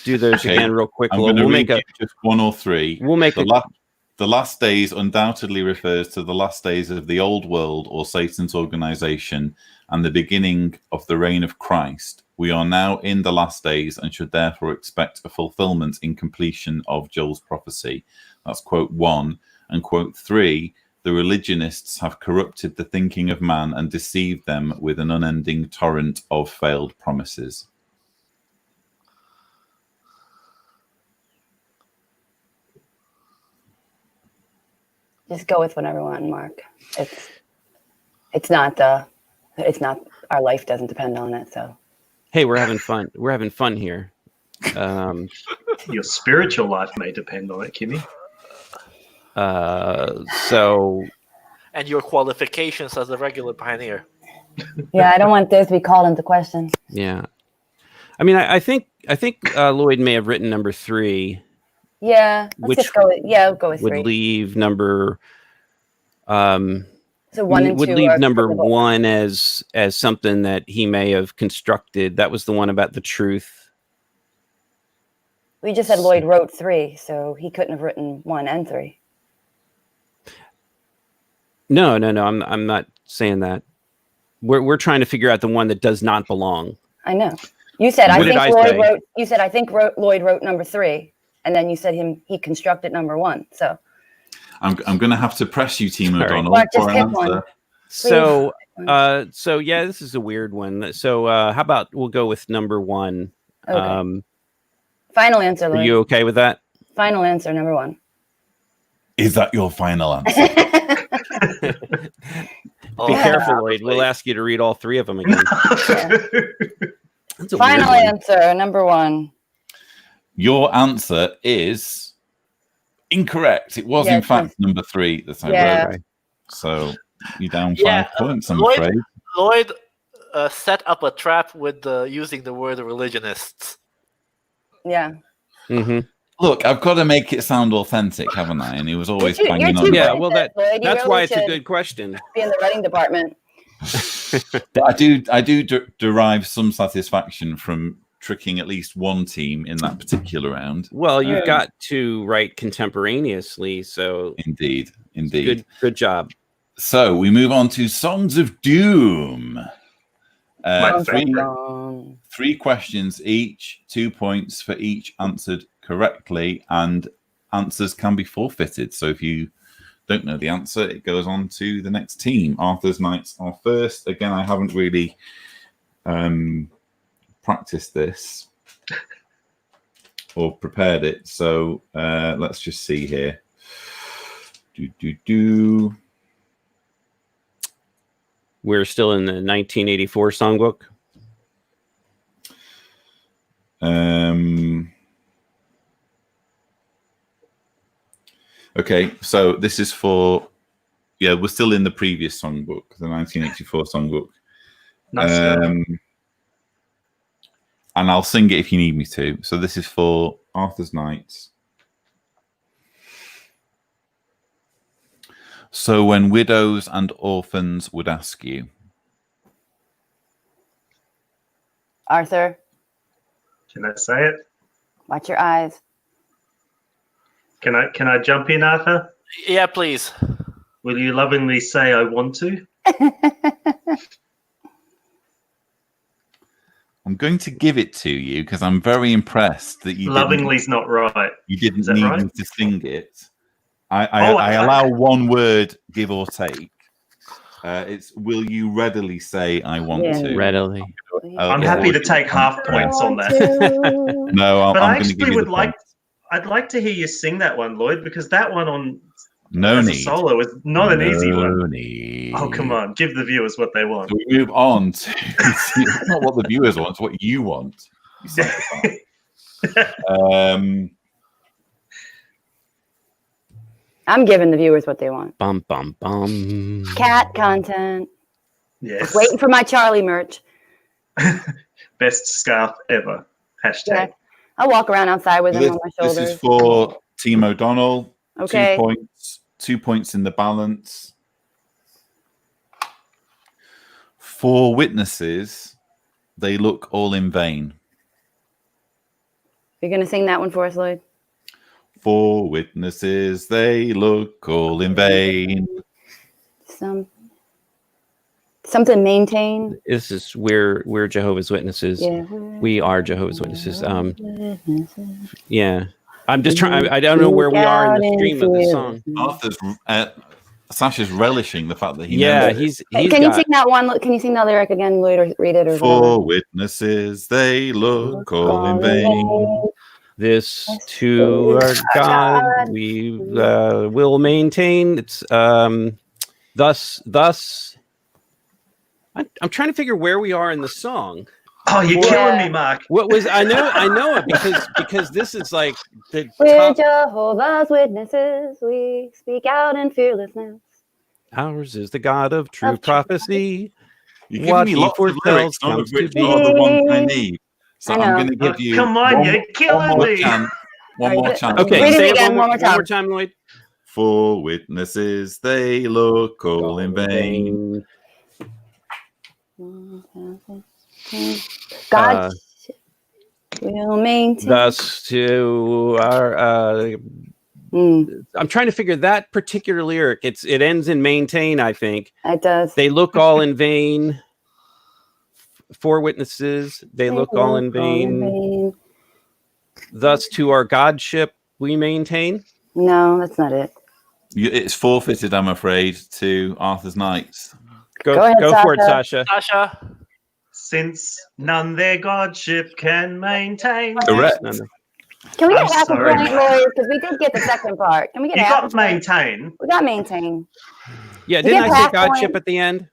Do those again real quick. We'll make just 1 or 3. We'll make the last days undoubtedly refers to the last days of the old world or Satan's organization and the beginning of the reign of Christ. We are now in the last days and should therefore expect a fulfillment in completion of Joel's prophecy. That's quote 1. And quote 3, the religionists have corrupted the thinking of man and deceived them with an unending torrent of failed promises. Just go with whatever you want, Mark. It's not our life doesn't depend on it, so. Hey, we're having fun. We're having fun here. Your spiritual life may depend on it, Kimmy. And your qualifications as a regular pioneer. Yeah, I don't want this to be called into question. Yeah. I mean, I think Lloyd may have written number 3. Yeah, let's go with 3. Would leave number so 1 and 2 would leave number 1 as something that he may have constructed. That was the one about the truth. We just said Lloyd wrote 3, so he couldn't have written 1 and 3. No. I'm not saying that. We're trying to figure out the one that does not belong. I know. You said I think Lloyd wrote number 3. And then you said he constructed number 1. So I'm going to have to press you, Team O'Donnell, Mark, for an one. answer. So yeah, this is a weird one. So how about we'll go with number 1. Okay. Final answer, Lloyd. Are you okay with that? Final answer, number 1. Is that your final answer? Be careful, Lloyd. We'll ask you to read all 3 of them again. Final answer, number 1. Your answer is incorrect. It was, in fact, number 3 that I wrote. So you're down 5 points, I'm afraid. Lloyd set up a trap with using the word religionists. Yeah. Mm-hmm. Look, I've got to make it sound authentic, haven't I? And he was always banging on. Yeah, well, that's really why it's a good question. Be in the writing department. But I do derive some satisfaction from tricking at least one team in that particular round. Well, you've got to write contemporaneously, so indeed. Good job. So we move on to Songs of Doom. 3 questions each, 2 points for each answered correctly, and answers can be forfeited. So if you don't know the answer, it goes on to the next team. Arthur's Knights are first. Again, I haven't really practiced this or prepared it, so let's just see here. We're still in the 1984 songbook. Okay, so this is for, we're still in the previous songbook, the 1984 songbook. And I'll sing it if you need me to. So this is for Arthur's Knights. So when widows and orphans would ask you. Arthur. Can I say it? Watch your eyes. Can I jump in, Arthur? Yeah, please. Will you lovingly say I want to? I'm going to give it to you because I'm very impressed that you lovingly's not right. You didn't need me to sing it. I allow one word, give or take. It's will you readily say I want to? Readily. I'm happy to take half points on that. No, but I'm I going to give you the I'd like to hear you sing that one, Lloyd, because that one on No as a need. solo is not an easy one. No need. Oh, come on. Give the viewers what they want. So we move on to it's not what the viewers want, it's what you want. You psychopath. I'm giving the viewers what they want. Bum bum bum. Cat content. Yes. Just waiting for my Charlie merch. Best scarf ever. Hashtag. Yeah. I'll walk around outside with them on my shoulders. This is for Team O'Donnell. Okay. 2 points. 2 points in the balance. 4 witnesses. They look all in vain. You're going to sing that one for us, Lloyd? 4 witnesses. They look all in vain. Something maintain. This is we're Jehovah's Witnesses. Yeah. We are Jehovah's Witnesses. Yeah. I'm just trying. I don't know where we are in the stream of the song. Arthur's Sasha's relishing the fact that he Yeah, knows it. Can you sing that one? Can you sing that lyric again, Lloyd, or read it? Or 4 witnesses, they look all in vain. This to our God we will maintain. It's thus. I'm trying to figure where we are in the song. Oh, you're killing me, Mark. What was I know it because this is like the We're Jehovah's Witnesses. We speak out in fearlessness. Ours is the God of true prophecy. You're giving me lots of lyrics, none of which are the ones I need. So I'm going to give you. Come on, you're killing me. One more chance. Okay, say it again, one more time, Lloyd. 4 witnesses, they look all in vain. God will maintain. Thus to our I'm trying to figure that particular lyric. It ends in maintain, I think. It does. They look all in vain. 4 witnesses, they look all in vain. Thus to our godship we maintain. No, that's not it. It's forfeited, I'm afraid, to Arthur's Knights. Go ahead, for it, Sasha. Sasha. Since none their godship can maintain. Correct. Can we get half a sorry. point, Lloyd? Because we did get the second part. Can we get You half got a point? maintain. We got maintain. Yeah, You didn't get I say half godship point. at the end?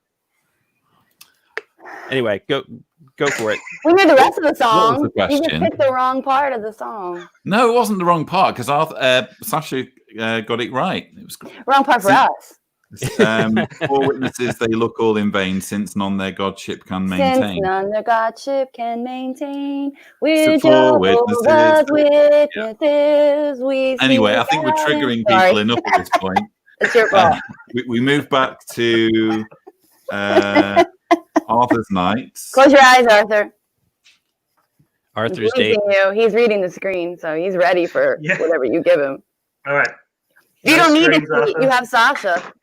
Anyway, go for it. We knew the rest of the song. What was the You just question? picked the wrong part of the song. No, it wasn't the wrong part because Sasha got it right. It was Wrong part for us. 4 witnesses, they look all in vain since none their godship can Since maintain. none their godship can maintain, we're So 4 Jehovah's witnesses. Witnesses. We Anyway, I speak think we're out in- triggering Sorry. people enough at this point. It's your fault. We move back to Arthur's Knights. Close your eyes, Arthur. Arthur's He's date. reading you. He's reading the screen, so he's ready for Yeah. whatever you give him. All right. You No don't need screens, it. Arthur. You have Sasha.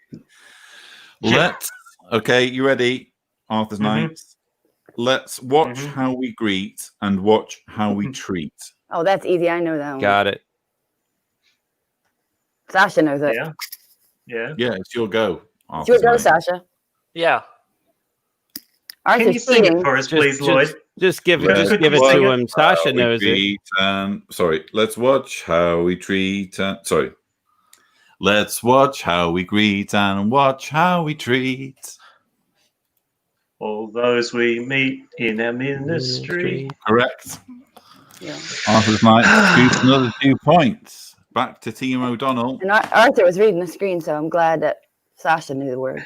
Okay, you ready, Arthur's Knights? Let's watch how we greet and watch how we treat. Oh, that's easy. I know that one. Got it. Sasha knows it. Yeah. Yeah. Yeah, it's your go. It's your Arthur's go, Knights. Sasha. Yeah. Can you Arthur's sing it cheating. for us, please, Lloyd? Just give it Let's to watch him. Sasha how we knows it. treat sorry, let's watch how we treat. Sorry. Let's watch how we greet and watch how we treat. All those we meet in our ministry. Correct. Yeah. Arthur's Knights scoops another 2 points. Back to Team O'Donnell. And Arthur was reading the screen, so I'm glad that Sasha knew the words.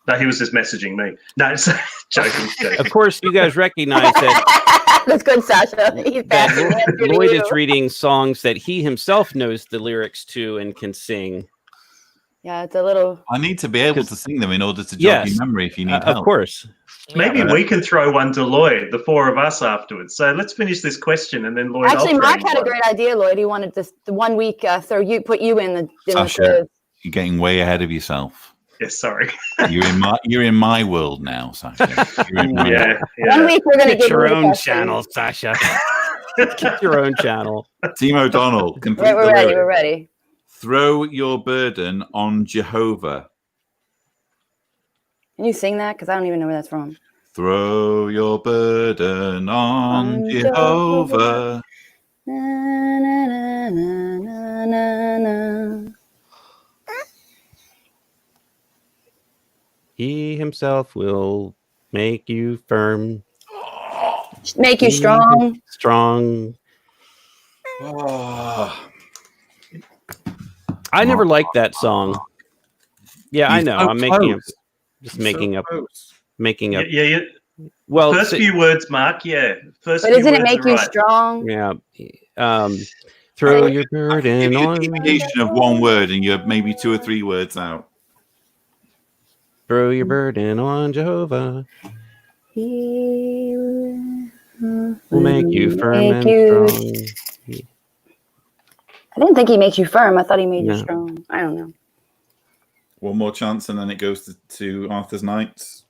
No, he was just messaging me. No, it's joking. Of course, you guys recognize that That's good, Sasha. He's passing the answer to Lloyd you. is reading songs that he himself knows the lyrics to and can sing. Yeah, it's a little. I need to be able to sing them in order to jog Yes. your memory if you need help. Of course. Maybe we can throw one to Lloyd, the 4 of us afterwards. So let's finish this question and then Lloyd. Actually, I'll throw Mark you had a one. great idea, Lloyd. He wanted this the 1 week put you in the Sasha. quiz. You're getting way ahead of yourself. Yes, sorry. You're in my world now, Sasha. You're in my Yeah. 1 week we're gonna Get give your you the own question. channel, Sasha. Get your own channel. Team O'Donnell. Complete Right, we're the ready. lyric. We're ready. Throw your burden on Jehovah. Can you sing that? Because I don't even know where that's from. Throw your burden on On Jehovah. Na, na, na, na, na, na. He himself will make you firm, Make you strong. strong. Oh, I never liked that song. Yeah, I he's know. so I'm making up, close. just He's making so up, close. making up. Yeah. Well, First few words, Mark. Yeah. First But few doesn't it words make are you right. strong? yeah. Throw your I can give burden you a on. deviation of one word, and you're maybe 2 or 3 words out. Throw your burden on Jehovah. He Will make you firm make and you. strong. I didn't think he makes you firm. I thought he made you No. strong. I don't know. One more chance, and then it goes to Arthur's Knights.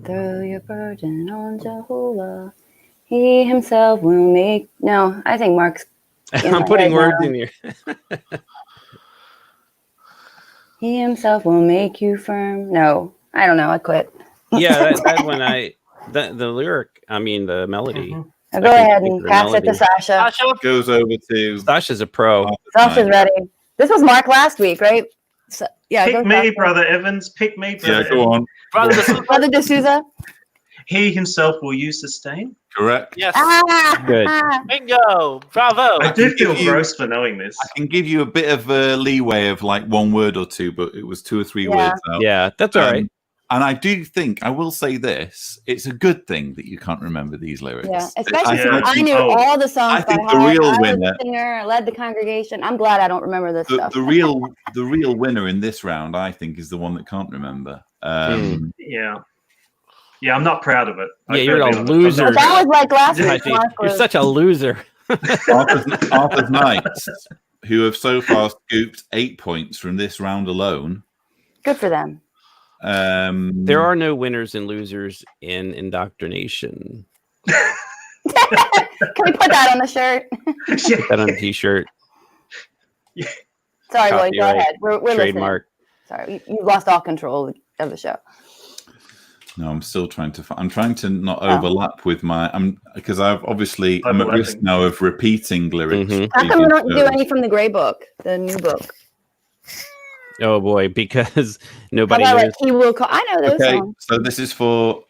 Throw your burden on Jehovah. He himself will make. No, I think Mark's. in I'm my putting head words now. in here. He himself will make you firm. No, I don't know. I quit. Yeah, that one the lyric, I mean the melody. Mhm. Now go I can ahead think and of the pass it to melody. Sasha. Sasha, Goes over to Sasha's a pro. Arthur's Sasha's Knights. ready. This was Mark last week, right? So, yeah, go Pick me, Sasha. brother Evans. Pick me, brother. Yeah, go on. Brother Go on. D'Souza. Brother D'Souza. He himself will you sustain. Correct. Yes. Ah, Good. Bingo. Bravo. I do can give feel you- gross for knowing this. I can give you a bit of leeway of like 1 word or 2, but it was 2 or 3 Yeah. words out. Yeah, that's all right. And I do think, I will say this, it's a good thing that you can't remember these lyrics. Yeah, especially Yeah. since I think knew Oh. all the songs I think by the heart. real I was winner- a singer. I led the congregation. I'm glad I don't remember this stuff. the real winner in this round, I think, is the one that can't remember. Yeah. Yeah, I'm not proud of it. I Yeah, you're gotta a be honest. loser. But that was like last Yeah, week. You're Mark was. such a loser. Arthur's Knights, who have so far scooped 8 points from this round alone. Good for them. There are no winners and losers in indoctrination. Can we put that on the shirt? Yeah. Put that on a t-shirt. Sorry, Lloyd. Go Copyright, ahead. We're trademark. listening. Sorry, you lost all control of the show. No, I'm still trying to. I'm trying to not Oh. overlap with my. Because I'm at risk Overlapping. now of repeating lyrics. Mhm. How come we don't do Previous any from the Gray Book, the new book? Oh boy, because How nobody about knows. like He Will Call? I know those Okay, songs. so this is for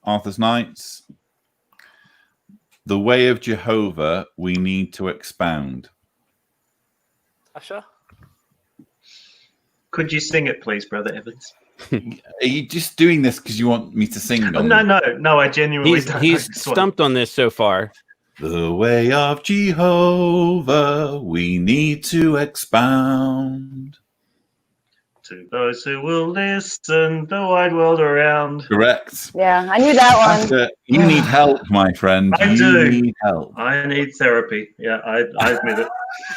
Arthur's Knights. The way of Jehovah we need to expound. Sasha. Could you sing it, please, brother Evans? Are you just doing this because you want me to sing? Oh, on no. I genuinely don't. I He's just want- stumped on this so far. The way of Jehovah we need to expound. To those who will listen, the wide world around. Correct. Yeah, I knew that one. You need help, my friend. I you do. need help. I need therapy. Yeah, I admit it.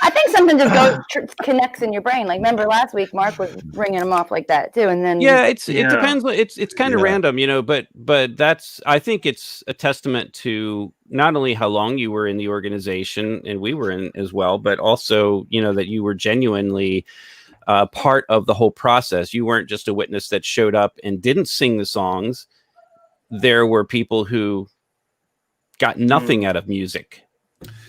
I think something just connects in your brain. Like, remember last week, Mark was bringing them off like that too, and then Yeah, it Yeah. depends. It's kind of Yeah. random, but I think it's a testament to not only how long you were in the organization, and we were in as well, but also that you were genuinely part of the whole process. You weren't just a witness that showed up and didn't sing the songs. There were people who got nothing out of music,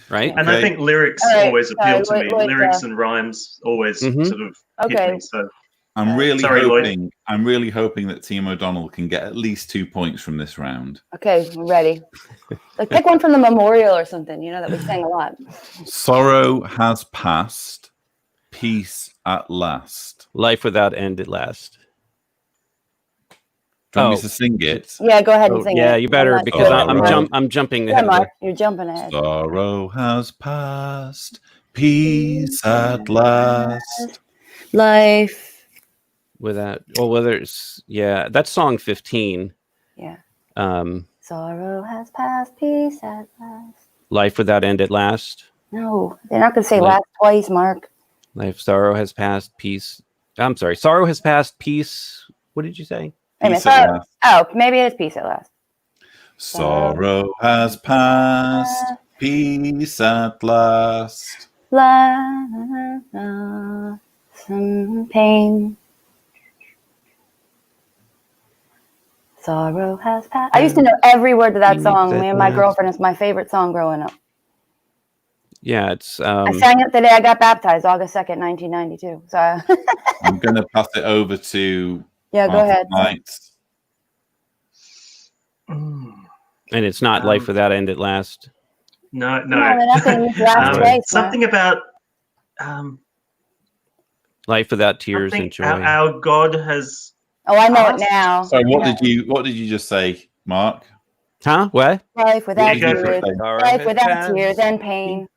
right? And I Okay. think lyrics All right, always appeal sorry, to me. Lloyd, Lyrics and rhymes always Mhm. sort of Okay. hit me. So I'm really Sorry, Lloyd. hoping. I'm really hoping that Team O'Donnell can get at least 2 points from this round. okay, we're ready. Like, pick one from the memorial or something. That we sang a lot. Sorrow has passed, peace at last. Life without end at last. Do you want Oh. me to sing it? Yeah, go ahead and Oh, sing yeah, it. you better, not because sure. I'm jumping Yeah, ahead. Mark, you're jumping ahead. Sorrow has passed, peace at last. Life. Whether it's that's song 15. Yeah. Um, Sorrow has passed, peace at last. Life without end at last. No, they're not going to say Like- last twice, Mark. Sorrow has passed, peace. I'm sorry. Sorrow has passed, peace. What did you say? Wait a minute, Peace at sorrow. last. Oh, maybe it is peace at last. Sorrow has passed, peace at last. Some pain. Sorrow has passed. I used to know every word to that song. Me and my girlfriend, it's my favorite song growing up. Yeah, it's. I sang it the day I got baptized, August 2nd, 1992. So I'm going to pass it over to yeah, go ahead. Knights. Mm. And it's not Life Without End at Last. No. No, they're not gonna use last race, Something about Life Without Tears something and Joy. our God has. Oh, I know it now. So what did you just say, Mark? Huh? What? Life without Yeah, go for tears. it. Life without tears and pain.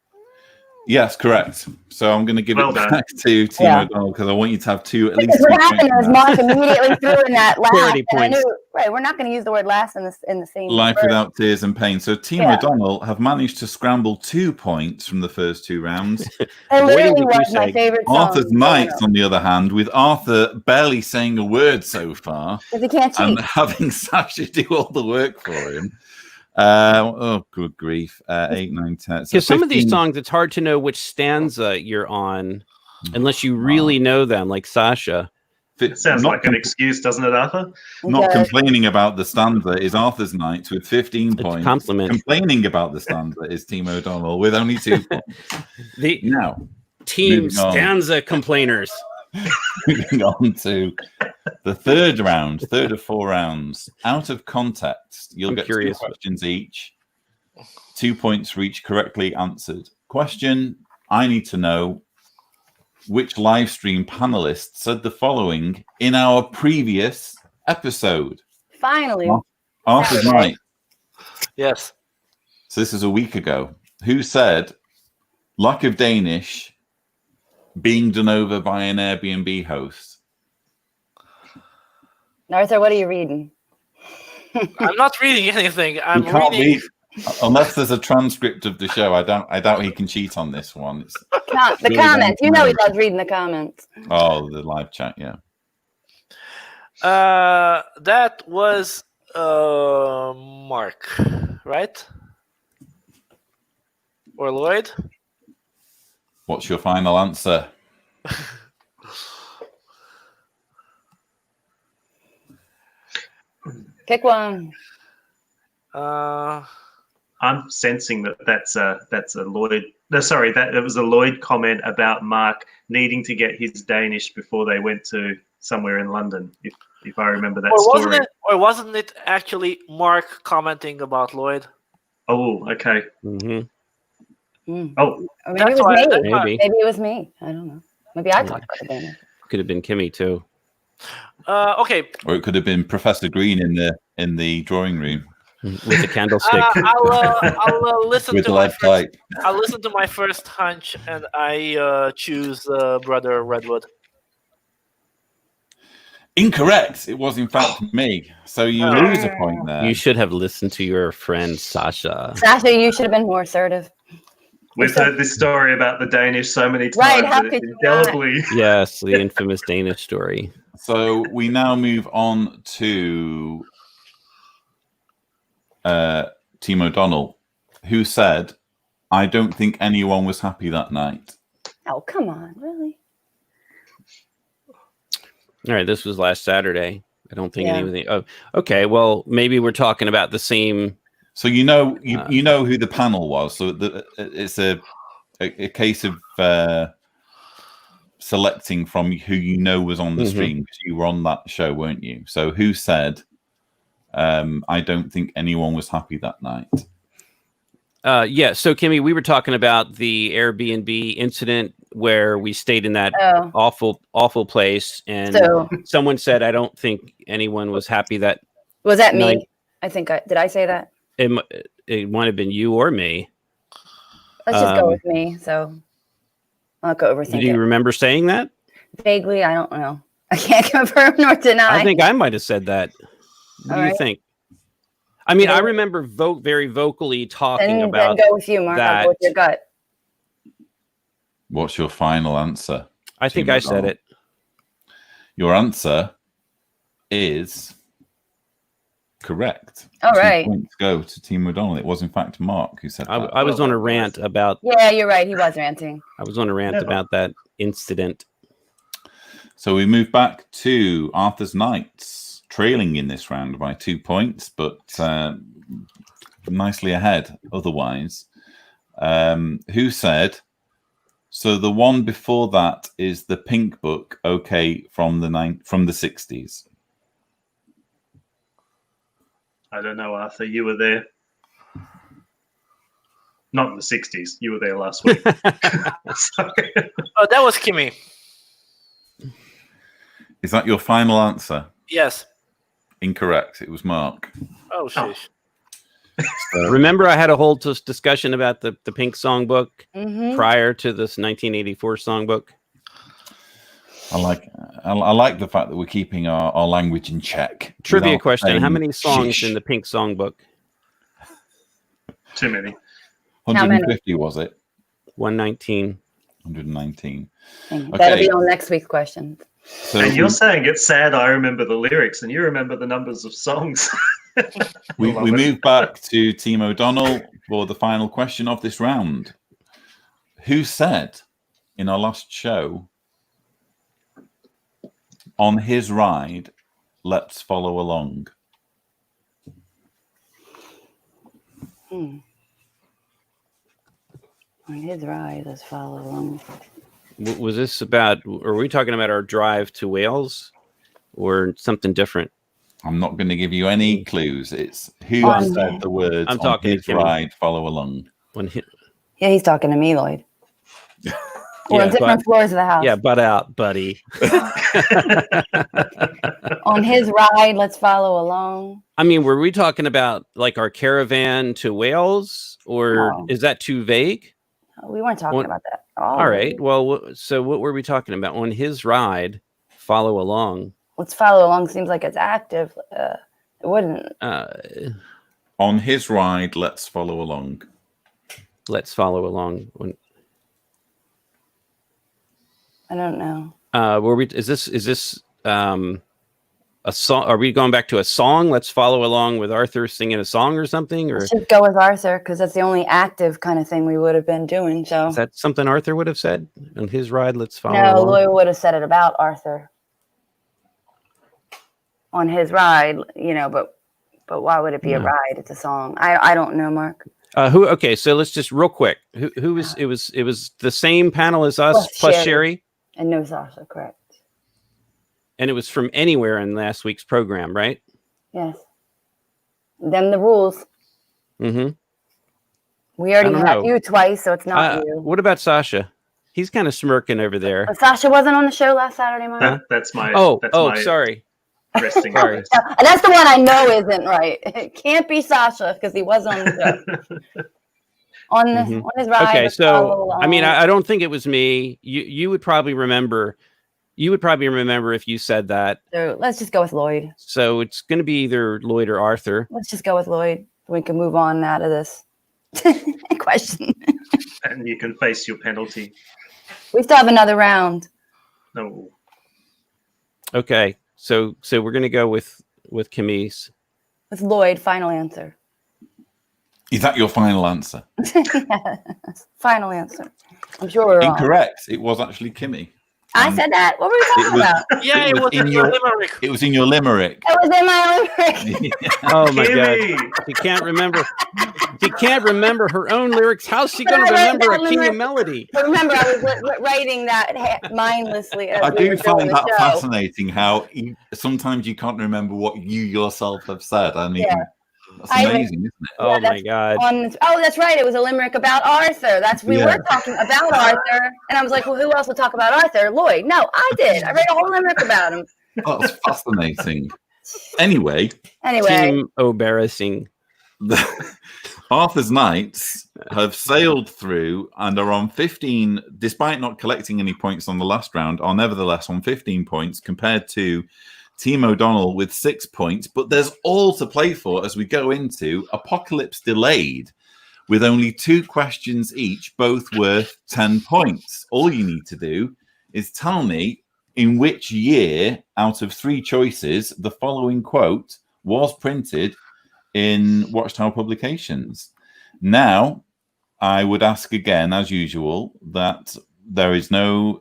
Yes, correct. So I'm going to give Well it done. back to Team O'Donnell because I want you to have at least Because 2 what happened points was on Mark that. immediately threw in that last. 30 And I points. knew, right, we're not going to use the word last in the same Life word. Without Tears and Pain. So Team Yeah. O'Donnell have managed to scramble 2 points from the first 2 rounds. It Avoiding literally the was my goose egg. favorite song. Arthur's Knights, on the other hand, with Arthur barely saying a word so far, Because he can't cheat. and having Sasha do all the work for him. Oh, good grief. 8, 9, 10. So Because some of these 15 songs, it's hard to know which stanza you're on unless you really know them, like Sasha. It sounds not like an excuse, doesn't it, Arthur? Not Okay. complaining about the stanza is Arthur's Knights with 15 It's a points. compliment. Complaining about the stanza is Team O'Donnell with only 2 points. The Now, Team moving on. Stanza complainers. moving on to the third of 4 rounds. Out of context, you'll I'm get curious. 2 questions each. 2 points for each correctly answered question. I need to know which live stream panelist said the following in our previous episode. Finally. Arthur's Saturday. Night. Yes. So this is a week ago. Who said lack of Danish being done over by an Airbnb host? Arthur, what are you reading? I'm not reading anything. I'm You can't reading. read unless there's a transcript of the show. I doubt he can cheat on this one. It's The really comments. You down to know he me. loves reading the comments. Oh, the live chat, yeah. That was Mark, right? Or Lloyd? What's your final answer? Pick one. I'm sensing that's a Lloyd. No, sorry, that was a Lloyd comment about Mark needing to get his Danish before they went to somewhere in London. If I remember that story. Wasn't it actually Mark commenting about Lloyd? Oh, okay. Mm-hmm. Oh, Or maybe it was why- me. that's why- Maybe. Maybe it was me. I don't know. Maybe I talked about the Danish. Could have been Kimmy, too. Okay. Or it could have been Professor Green in the drawing room With a candlestick. I'll listen with to the my lead first. pipe. I'll listen to my first hunch, and I choose Brother Redwood. Incorrect. It was in fact me. So you lose a point there. You should have listened to your friend Sasha. Sasha, you should have been more assertive. we've heard this story about the Danish so many times. Right, how that it's could you not? indelibly. Yes, the infamous Danish story. So we now move on to Team O'Donnell, who said, I don't think anyone was happy that night. Oh, come on. Really? All right, this was last Saturday. I don't think anything. Oh, okay. Well, maybe we're talking about the same. So you know who the panel was. So it's a case of selecting from who you know was on the stream, because you were on that show, weren't you? So who said, I don't think anyone was happy that night? Yeah. So, Kimmy, we were talking about the Airbnb incident where we stayed in that awful place, and So- someone said, "I don't think anyone was happy that." Was that me? night." I think did I say that? It might have been you or me. Let's just go with me. So I'll go overthink Do you it. remember saying that? Vaguely, I don't know. I can't confirm nor deny. I think I might have said that. What do you right. think? I mean, I remember very vocally talking then about go with you, Mark. I'll go with your gut. What's your final answer? I think Team I said O'Donnell? it. Your answer is correct. All 2 right. points go to Team O'Donnell. It was in fact Mark who said that. I was on a rant about. Yeah, you're right. He was ranting. I was on a rant about that incident. So we move back to Arthur's Knights. trailing in this round by 2 points, but nicely ahead otherwise. Who said, so the one before that is the Pink Book, okay, from the 60s? I don't know, Arthur. You were there. Not in the 60s. You were there last week. Sorry. Oh, that was Kimmy. Is that your final answer? Yes. Incorrect. It was Mark. Oh, sheesh. Remember, I had a whole discussion about the Pink Songbook Mhm. prior to this 1984 songbook. I like the fact that we're keeping our language in check. Trivia without question: saying how many songs shish. in the Pink Songbook? Too many. 150 was it? 119. 119. That'll Okay. be on next week's question. So And you're saying it's sad I remember the lyrics and you remember the numbers of songs. we Love it. move back to Team O'Donnell for the final question of this round. Who said in our last show, on his ride, let's follow along? On his ride, let's follow along. Was this about? Are we talking about our drive to Wales, or something different? I'm not going to give you any clues. It's who On- said the words I'm on talking to his Kimmy. ride, follow along. When he, Yeah, he's talking to me, Lloyd. We're on Yeah, different but- floors of the house. yeah, butt out, buddy. On his ride, let's follow along. I mean, were we talking about like our caravan to Wales, or No. is that too vague? We weren't talking What- about that. All right. Well, so what were we talking about? On his ride, follow along. Let's follow along seems like it's active. It wouldn't. On his ride, let's follow along. Let's follow along. I don't know. Were we? Is this a song? Are we going back to a song? Let's follow along with Arthur singing a song or something, or Let's just go with Arthur because that's the only active kind of thing we would have been doing. So is that something Arthur would have said on his ride? Let's follow no, along. Lloyd would have said it about Arthur on his ride, but why would it be a No. ride? It's a song. I don't know, Mark. Who? Okay, so let's just real quick. Who was? It was the same panel as us Plus plus Sherry. Sherry, And no Sasha, correct? and it was from anywhere in last week's program, right? Yes. Them the rules. Mm-hmm. We already I don't had know. you twice, so it's not you. What about Sasha? He's kind of smirking over there. But Sasha wasn't on the show last Saturday, Mark. That's my Oh, my sorry. resting Sorry. place. That's the one I know isn't right. It can't be Sasha because he was on the show. On his ride. Okay, let's follow so along. I mean, I don't think it was me. You would probably remember. You would probably remember if you said that. So let's just go with Lloyd. So it's going to be either Lloyd or Arthur. Let's just go with Lloyd. We can move on out of this question. And you can face your penalty. We still have another round. No. Okay, so we're going to go with Kimmy's. With Lloyd, final answer. Is that your final answer? Final answer. I'm sure we're wrong. Incorrect. It was actually Kimmy. I said that. What were we talking about? Yeah, it was in your limerick. It was in your limerick. It was in my limerick. Oh my God! Kimmy! She can't remember. She can't remember her own lyrics. How's she But going to I read remember that a King of limerick. Melody? But remember, I was writing that mindlessly as I we were do doing find the that show. fascinating how sometimes you can't remember what you yourself have said. I mean, Yeah. that's I- amazing, isn't it? Oh my that's God! That's right. It was a limerick about Arthur. We Yeah. were talking about Arthur, and I was like, well, who else would talk about Arthur? Lloyd. No, I did. I read a whole limerick about him. That's fascinating. Anyway, Anyway, Team embarrassing. Arthur's Knights have sailed through and are on 15, despite not collecting any points on the last round, are nevertheless on 15 points compared to Team O'Donnell with 6 points. But there's all to play for as we go into Apocalypse Delayed with only 2 questions each, both worth 10 points. All you need to do is tell me in which year out of 3 choices the following quote was printed in Watchtower Publications. Now, I would ask again, as usual, that there is no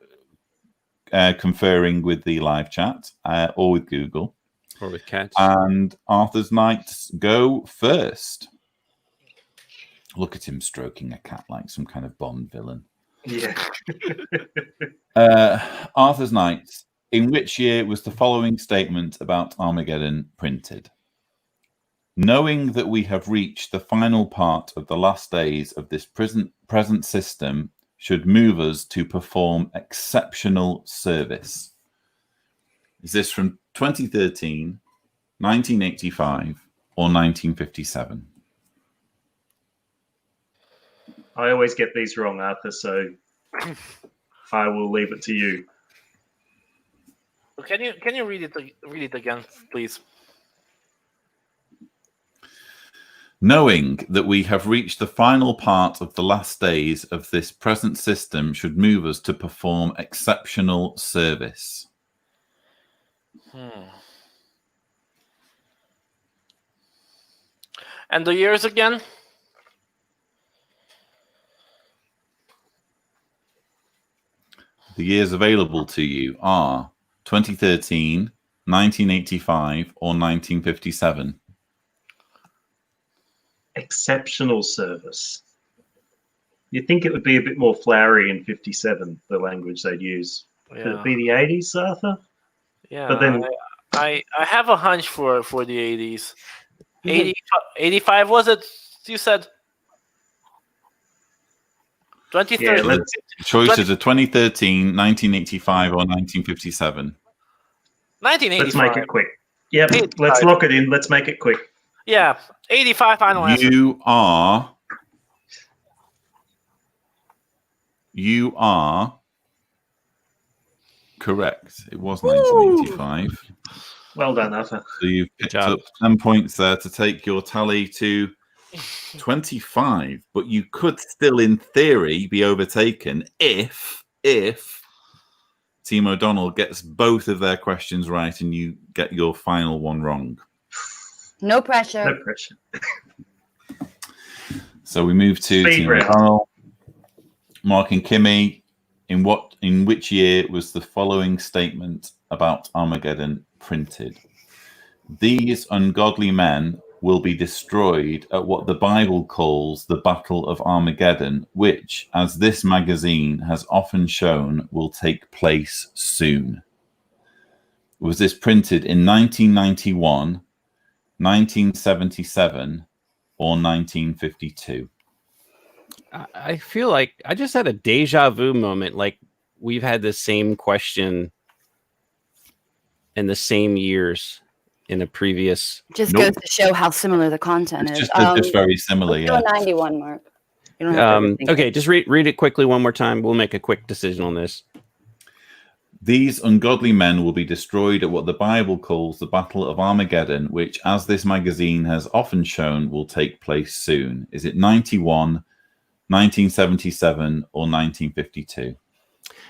conferring with the live chat or with Google. Or with cats. And Arthur's Knights go first. Look at him stroking a cat like some kind of Bond villain. Yeah. Arthur's Knights. In which year was the following statement about Armageddon printed? Knowing that we have reached the final part of the last days of this present system should move us to perform exceptional service. Is this from 2013, 1985, or 1957? I always get these wrong, Arthur, so I will leave it to you. Can you read it again, please? Knowing that we have reached the final part of the last days of this present system should move us to perform exceptional service. And the years again? The years available to you are 2013, 1985, or 1957. Exceptional service. You'd think it would be a bit more flowery in 57, the language they'd use. Could it be the 80s, Arthur? Yeah, But then I have a hunch for the 80s. 85 was it? You said 2013. Yeah, Choices are 2013, 1985, or 1957. 1985. let's make it quick. Yep, 85. let's lock it in. Let's make it quick. Yeah, 85 final answer. You are correct. It was 1985. Well done, Arthur. So you've picked up 10 points there to take your tally to 25, but you could still, in theory, be overtaken if Team O'Donnell gets both of their questions right and you get your final one wrong. No pressure. No pressure. So we move to Speed Team round. O'Donnell. Mark and Kimmy, in which year was the following statement about Armageddon printed? These ungodly men will be destroyed at what the Bible calls the Battle of Armageddon, which, as this magazine has often shown, will take place soon. Was this printed in 1991, 1977, or 1952? I feel like I just had a deja vu moment. Like we've had the same question in the same years in a previous. Just goes to show how similar the content is. Just very similar, let's yeah. go 91, Mark. You don't have to overthink Okay, it. just read it quickly one more time. We'll make a quick decision on this. These ungodly men will be destroyed at what the Bible calls the Battle of Armageddon, which, as this magazine has often shown, will take place soon. Is it 91, 1977, or 1952?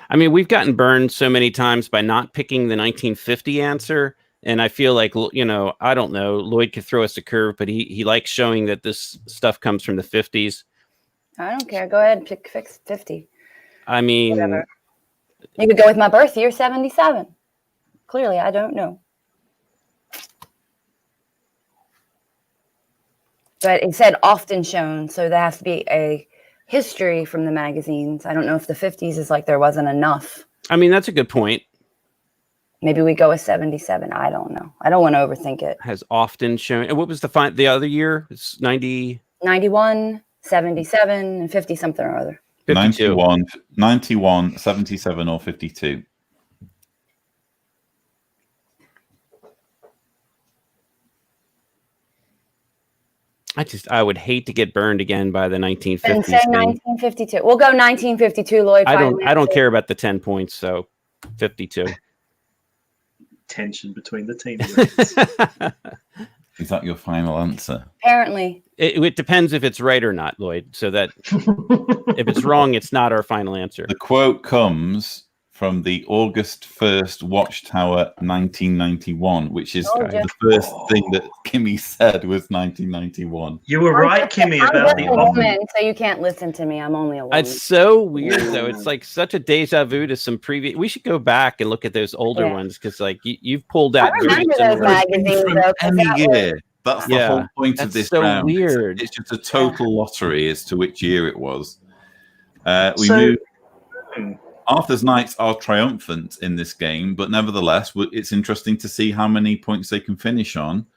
I mean, we've gotten burned so many times by not picking the 1950 answer. And I feel like, I don't know, Lloyd could throw us a curve, but he likes showing that this stuff comes from the 50s. I don't care. Go ahead and pick 50. I mean, Whatever. You could go with my birth year, 77. Clearly, I don't know. But it said often shown, so there has to be a history from the magazines. I don't know if the 50s is like there wasn't enough. I mean, that's a good point. Maybe we go with 77. I don't know. I don't want to overthink it. Has often shown. And what was the other year? It's 90. 91, 77, and 50 something or other. 52. 91, 77, or 52? I would hate to get burned again by the 1950s. Then say thing. 1952. We'll go 1952, Lloyd. I don't care about the 10 points, so 52. Tension between the team. Is that your final answer? Apparently. It depends if it's right or not, Lloyd. So that if it's wrong, it's not our final answer. The quote comes from the August 1st Watchtower 1991, which is Oh, the first thing that Kimmy said was 1991. You were right, Kimmy, I'm about just the a woman, so you can't listen to me. I'm only a woman. It's so weird, though. It's like such a deja vu to some previous. We should go back and look at those older ones because, like, you've pulled out. I very remember those similar- magazines, From though, 'cause any that was- year. That's the Yeah, whole point of that's this so round. weird. It's just a total lottery as to which year it was. We So- move. Arthur's Knights are triumphant in this game, but nevertheless, it's interesting to see how many points they can finish on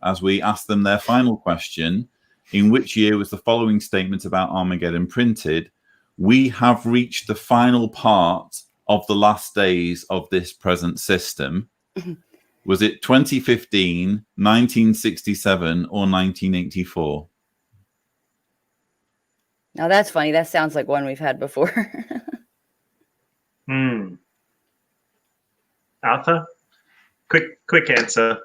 as we ask them their final question. In which year was the following statement about Armageddon printed? We have reached the final part of the last days of this present system. Was it 2015, 1967, or 1984? Now that's funny. That sounds like one we've had before. Arthur, quick answer.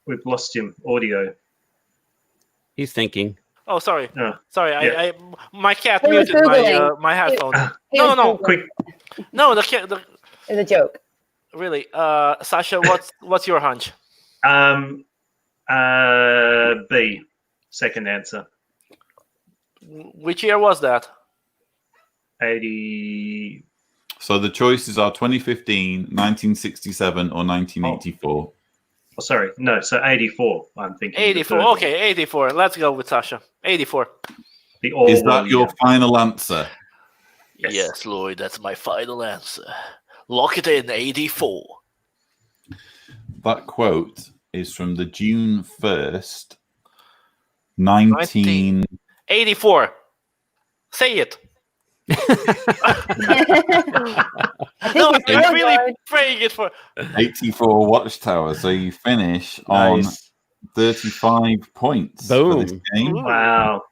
We've lost your audio. He's thinking. Oh, sorry. Oh, Sorry, yeah. I my cat He was muted Googling. my headphones. He No, was no, Googling. Quick. no. The cat. It's a joke. Really, Sasha, what's your hunch? B. Second answer. Which year was that? 80. So the choices are 2015, 1967, or 1984. Oh, sorry. No, so 84. I'm thinking. 84. Okay, 84. Let's go with Sasha. 84. The all Is that one your year. final answer? Yes. Lloyd, that's my final answer. Lock it in, 84. That quote is from the June 1st, 19... 84. Say it. No, I'm really praying it for. 84 Watchtower. So you finish on Nice. 35 points for this Boom. game. Wow.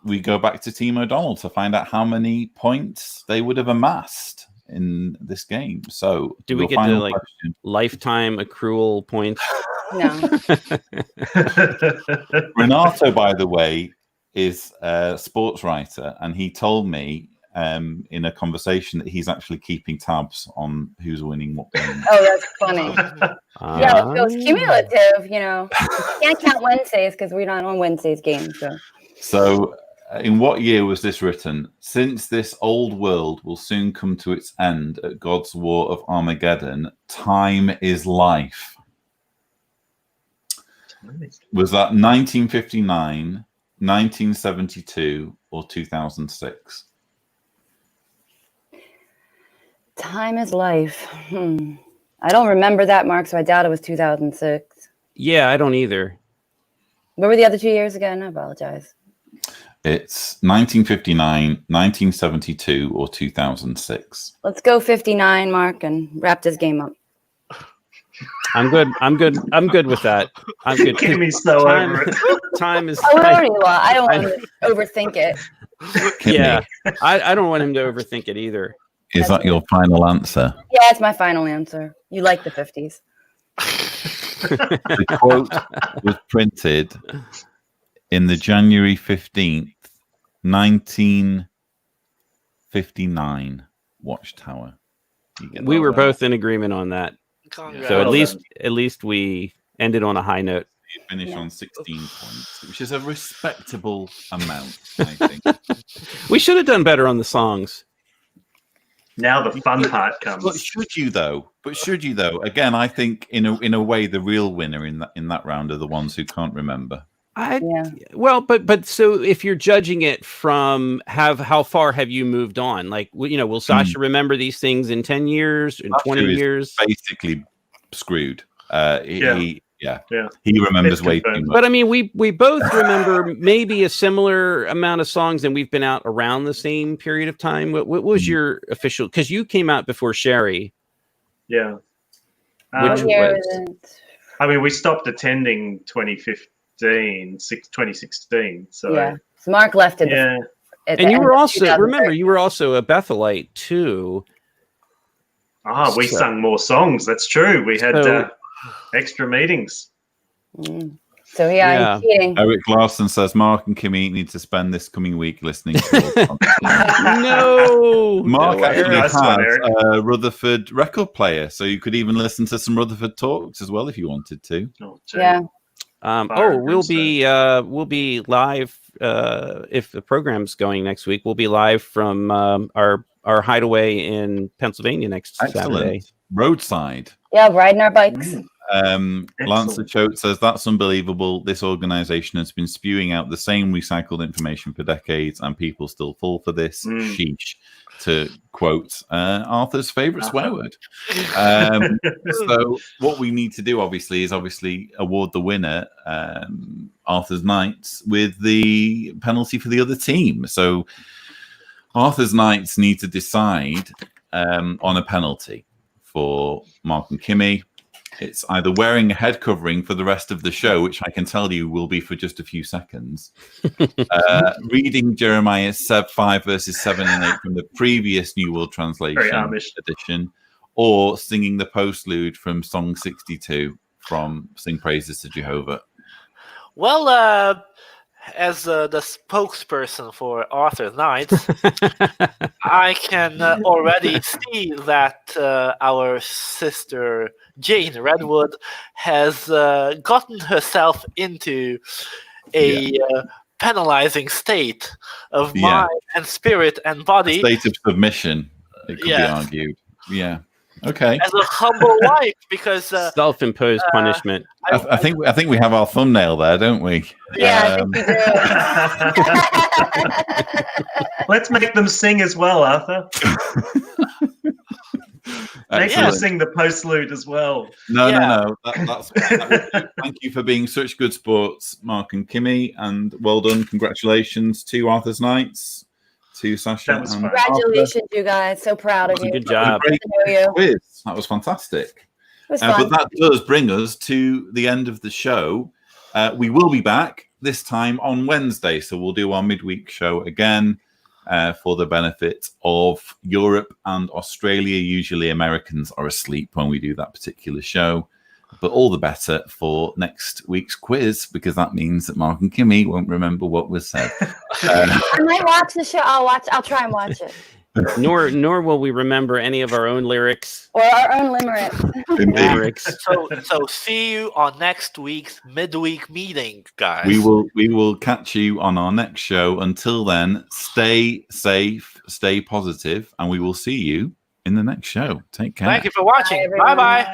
We go back to Team O'Donnell to find out how many points they would have amassed in this game. So Do we your get to, final like, question. Lifetime accrual points. No. Renato, by the way, is a sports writer, and he told me in a conversation that he's actually keeping tabs on who's winning what game. Oh, that's funny. Yeah, it feels cumulative, you know. You can't count Wednesdays because we're not on Wednesdays games. So, in what year was this written? Since this old world will soon come to its end at God's war of Armageddon, time is life. Was that 1959, 1972, or 2006? Time is life. I don't remember that, Mark, so I doubt it was 2006. Yeah, I don't either. What were the other 2 years again? I apologize. It's 1959, 1972, or 2006. Let's go 59, Mark, and wrap this game up. I'm good. I'm good with that. I'm good. Kimmy's so Time- over it. Time is. I don't want to overthink it. Yeah, I don't want him to overthink it either. Is that your final answer? Yeah, it's my final answer. You like the 50s. The quote was printed in the January 15th, 1959 Watchtower. We were both in agreement on that. Congrats. So Well at least we ended on a high note. You finish Yeah. on 16 points, which is a respectable amount, I think. We should have done better on the songs. Now the fun part But comes. should you though? Again, I think in a way the real winner in that round are the ones who can't remember. Yeah. Well, but so if you're judging it from how far have you moved on? Like, will Sasha remember these things in 10 years, in 20 Sasha is years? Basically screwed. He Yeah. he remembers It's way too confirmed. much. But I mean, we both remember maybe a similar amount of songs, and we've been out around the same period of time. What was your official? Because you came out before Sherry. Yeah. Which Um, Year was- is it? I mean, we stopped attending 2016. So Yeah. So Mark left it. yeah. At And the you end were of also 2013. you were also a Bethelite too. We So- sung more songs. That's true. We had So- extra meetings. Mm. So yeah, I'm cheating. Eric Larson says Mark and Kimmy need to spend this coming week listening to No, Mark no, actually Nice has one, Eric. a Rutherford record player, so you could even listen to some Rutherford talks as well if you wanted to. Oh, gee. Yeah. Fire we'll be live if the program's going next week. We'll be live from our hideaway in Pennsylvania next Saturday. Roadside. Yeah, riding our bikes. Mm. Lance Excellent. Choate says that's unbelievable. This organization has been spewing out the same recycled information for decades, and people still fall for this. Sheesh, to quote Arthur's favorite swear word. So what we need to do, obviously, is award the winner, Arthur's Knights, with the penalty for the other team. So Arthur's Knights need to decide on a penalty for Mark and Kimmy. It's either wearing a head covering for the rest of the show, which I can tell you will be for just a few seconds, reading Jeremiah 5 verses 7 and 8 from the previous New World Translation edition, or singing the postlude from Song 62 from Sing Praises to Jehovah. Well, as the spokesperson for Arthur Knights, I can already see that our sister Jane Redwood has gotten herself into a penalizing state of mind and spirit and body. A state of submission, it could be argued. Yeah. Okay. As a humble wife, because self-imposed punishment. I think we have our thumbnail there, don't we? Yeah, I think we do. Let's make them sing as well, Arthur. Make them sing the postlude as well. No. Thank you for being such good sports, Mark and Kimmy, and well done. Congratulations to Arthur's Knights, to Sasha. That was and Congratulations, you guys. So proud of you. Good job. Quiz. That was fantastic. It was fun. But that does bring us to the end of the show. We will be back this time on Wednesday, so we'll do our midweek show again for the benefit of Europe and Australia. Usually Americans are asleep when we do that particular show, but all the better for next week's quiz, because that means that Mark and Kimmy won't remember what was said. I might watch the show. I'll try and watch it. Nor will we remember any of our own lyrics or our own limericks. So see you on next week's midweek meeting, guys. We will catch you on our next show. Until then, stay safe, stay positive, and we will see you in the next show. Take care. Thank you for watching. Bye-bye.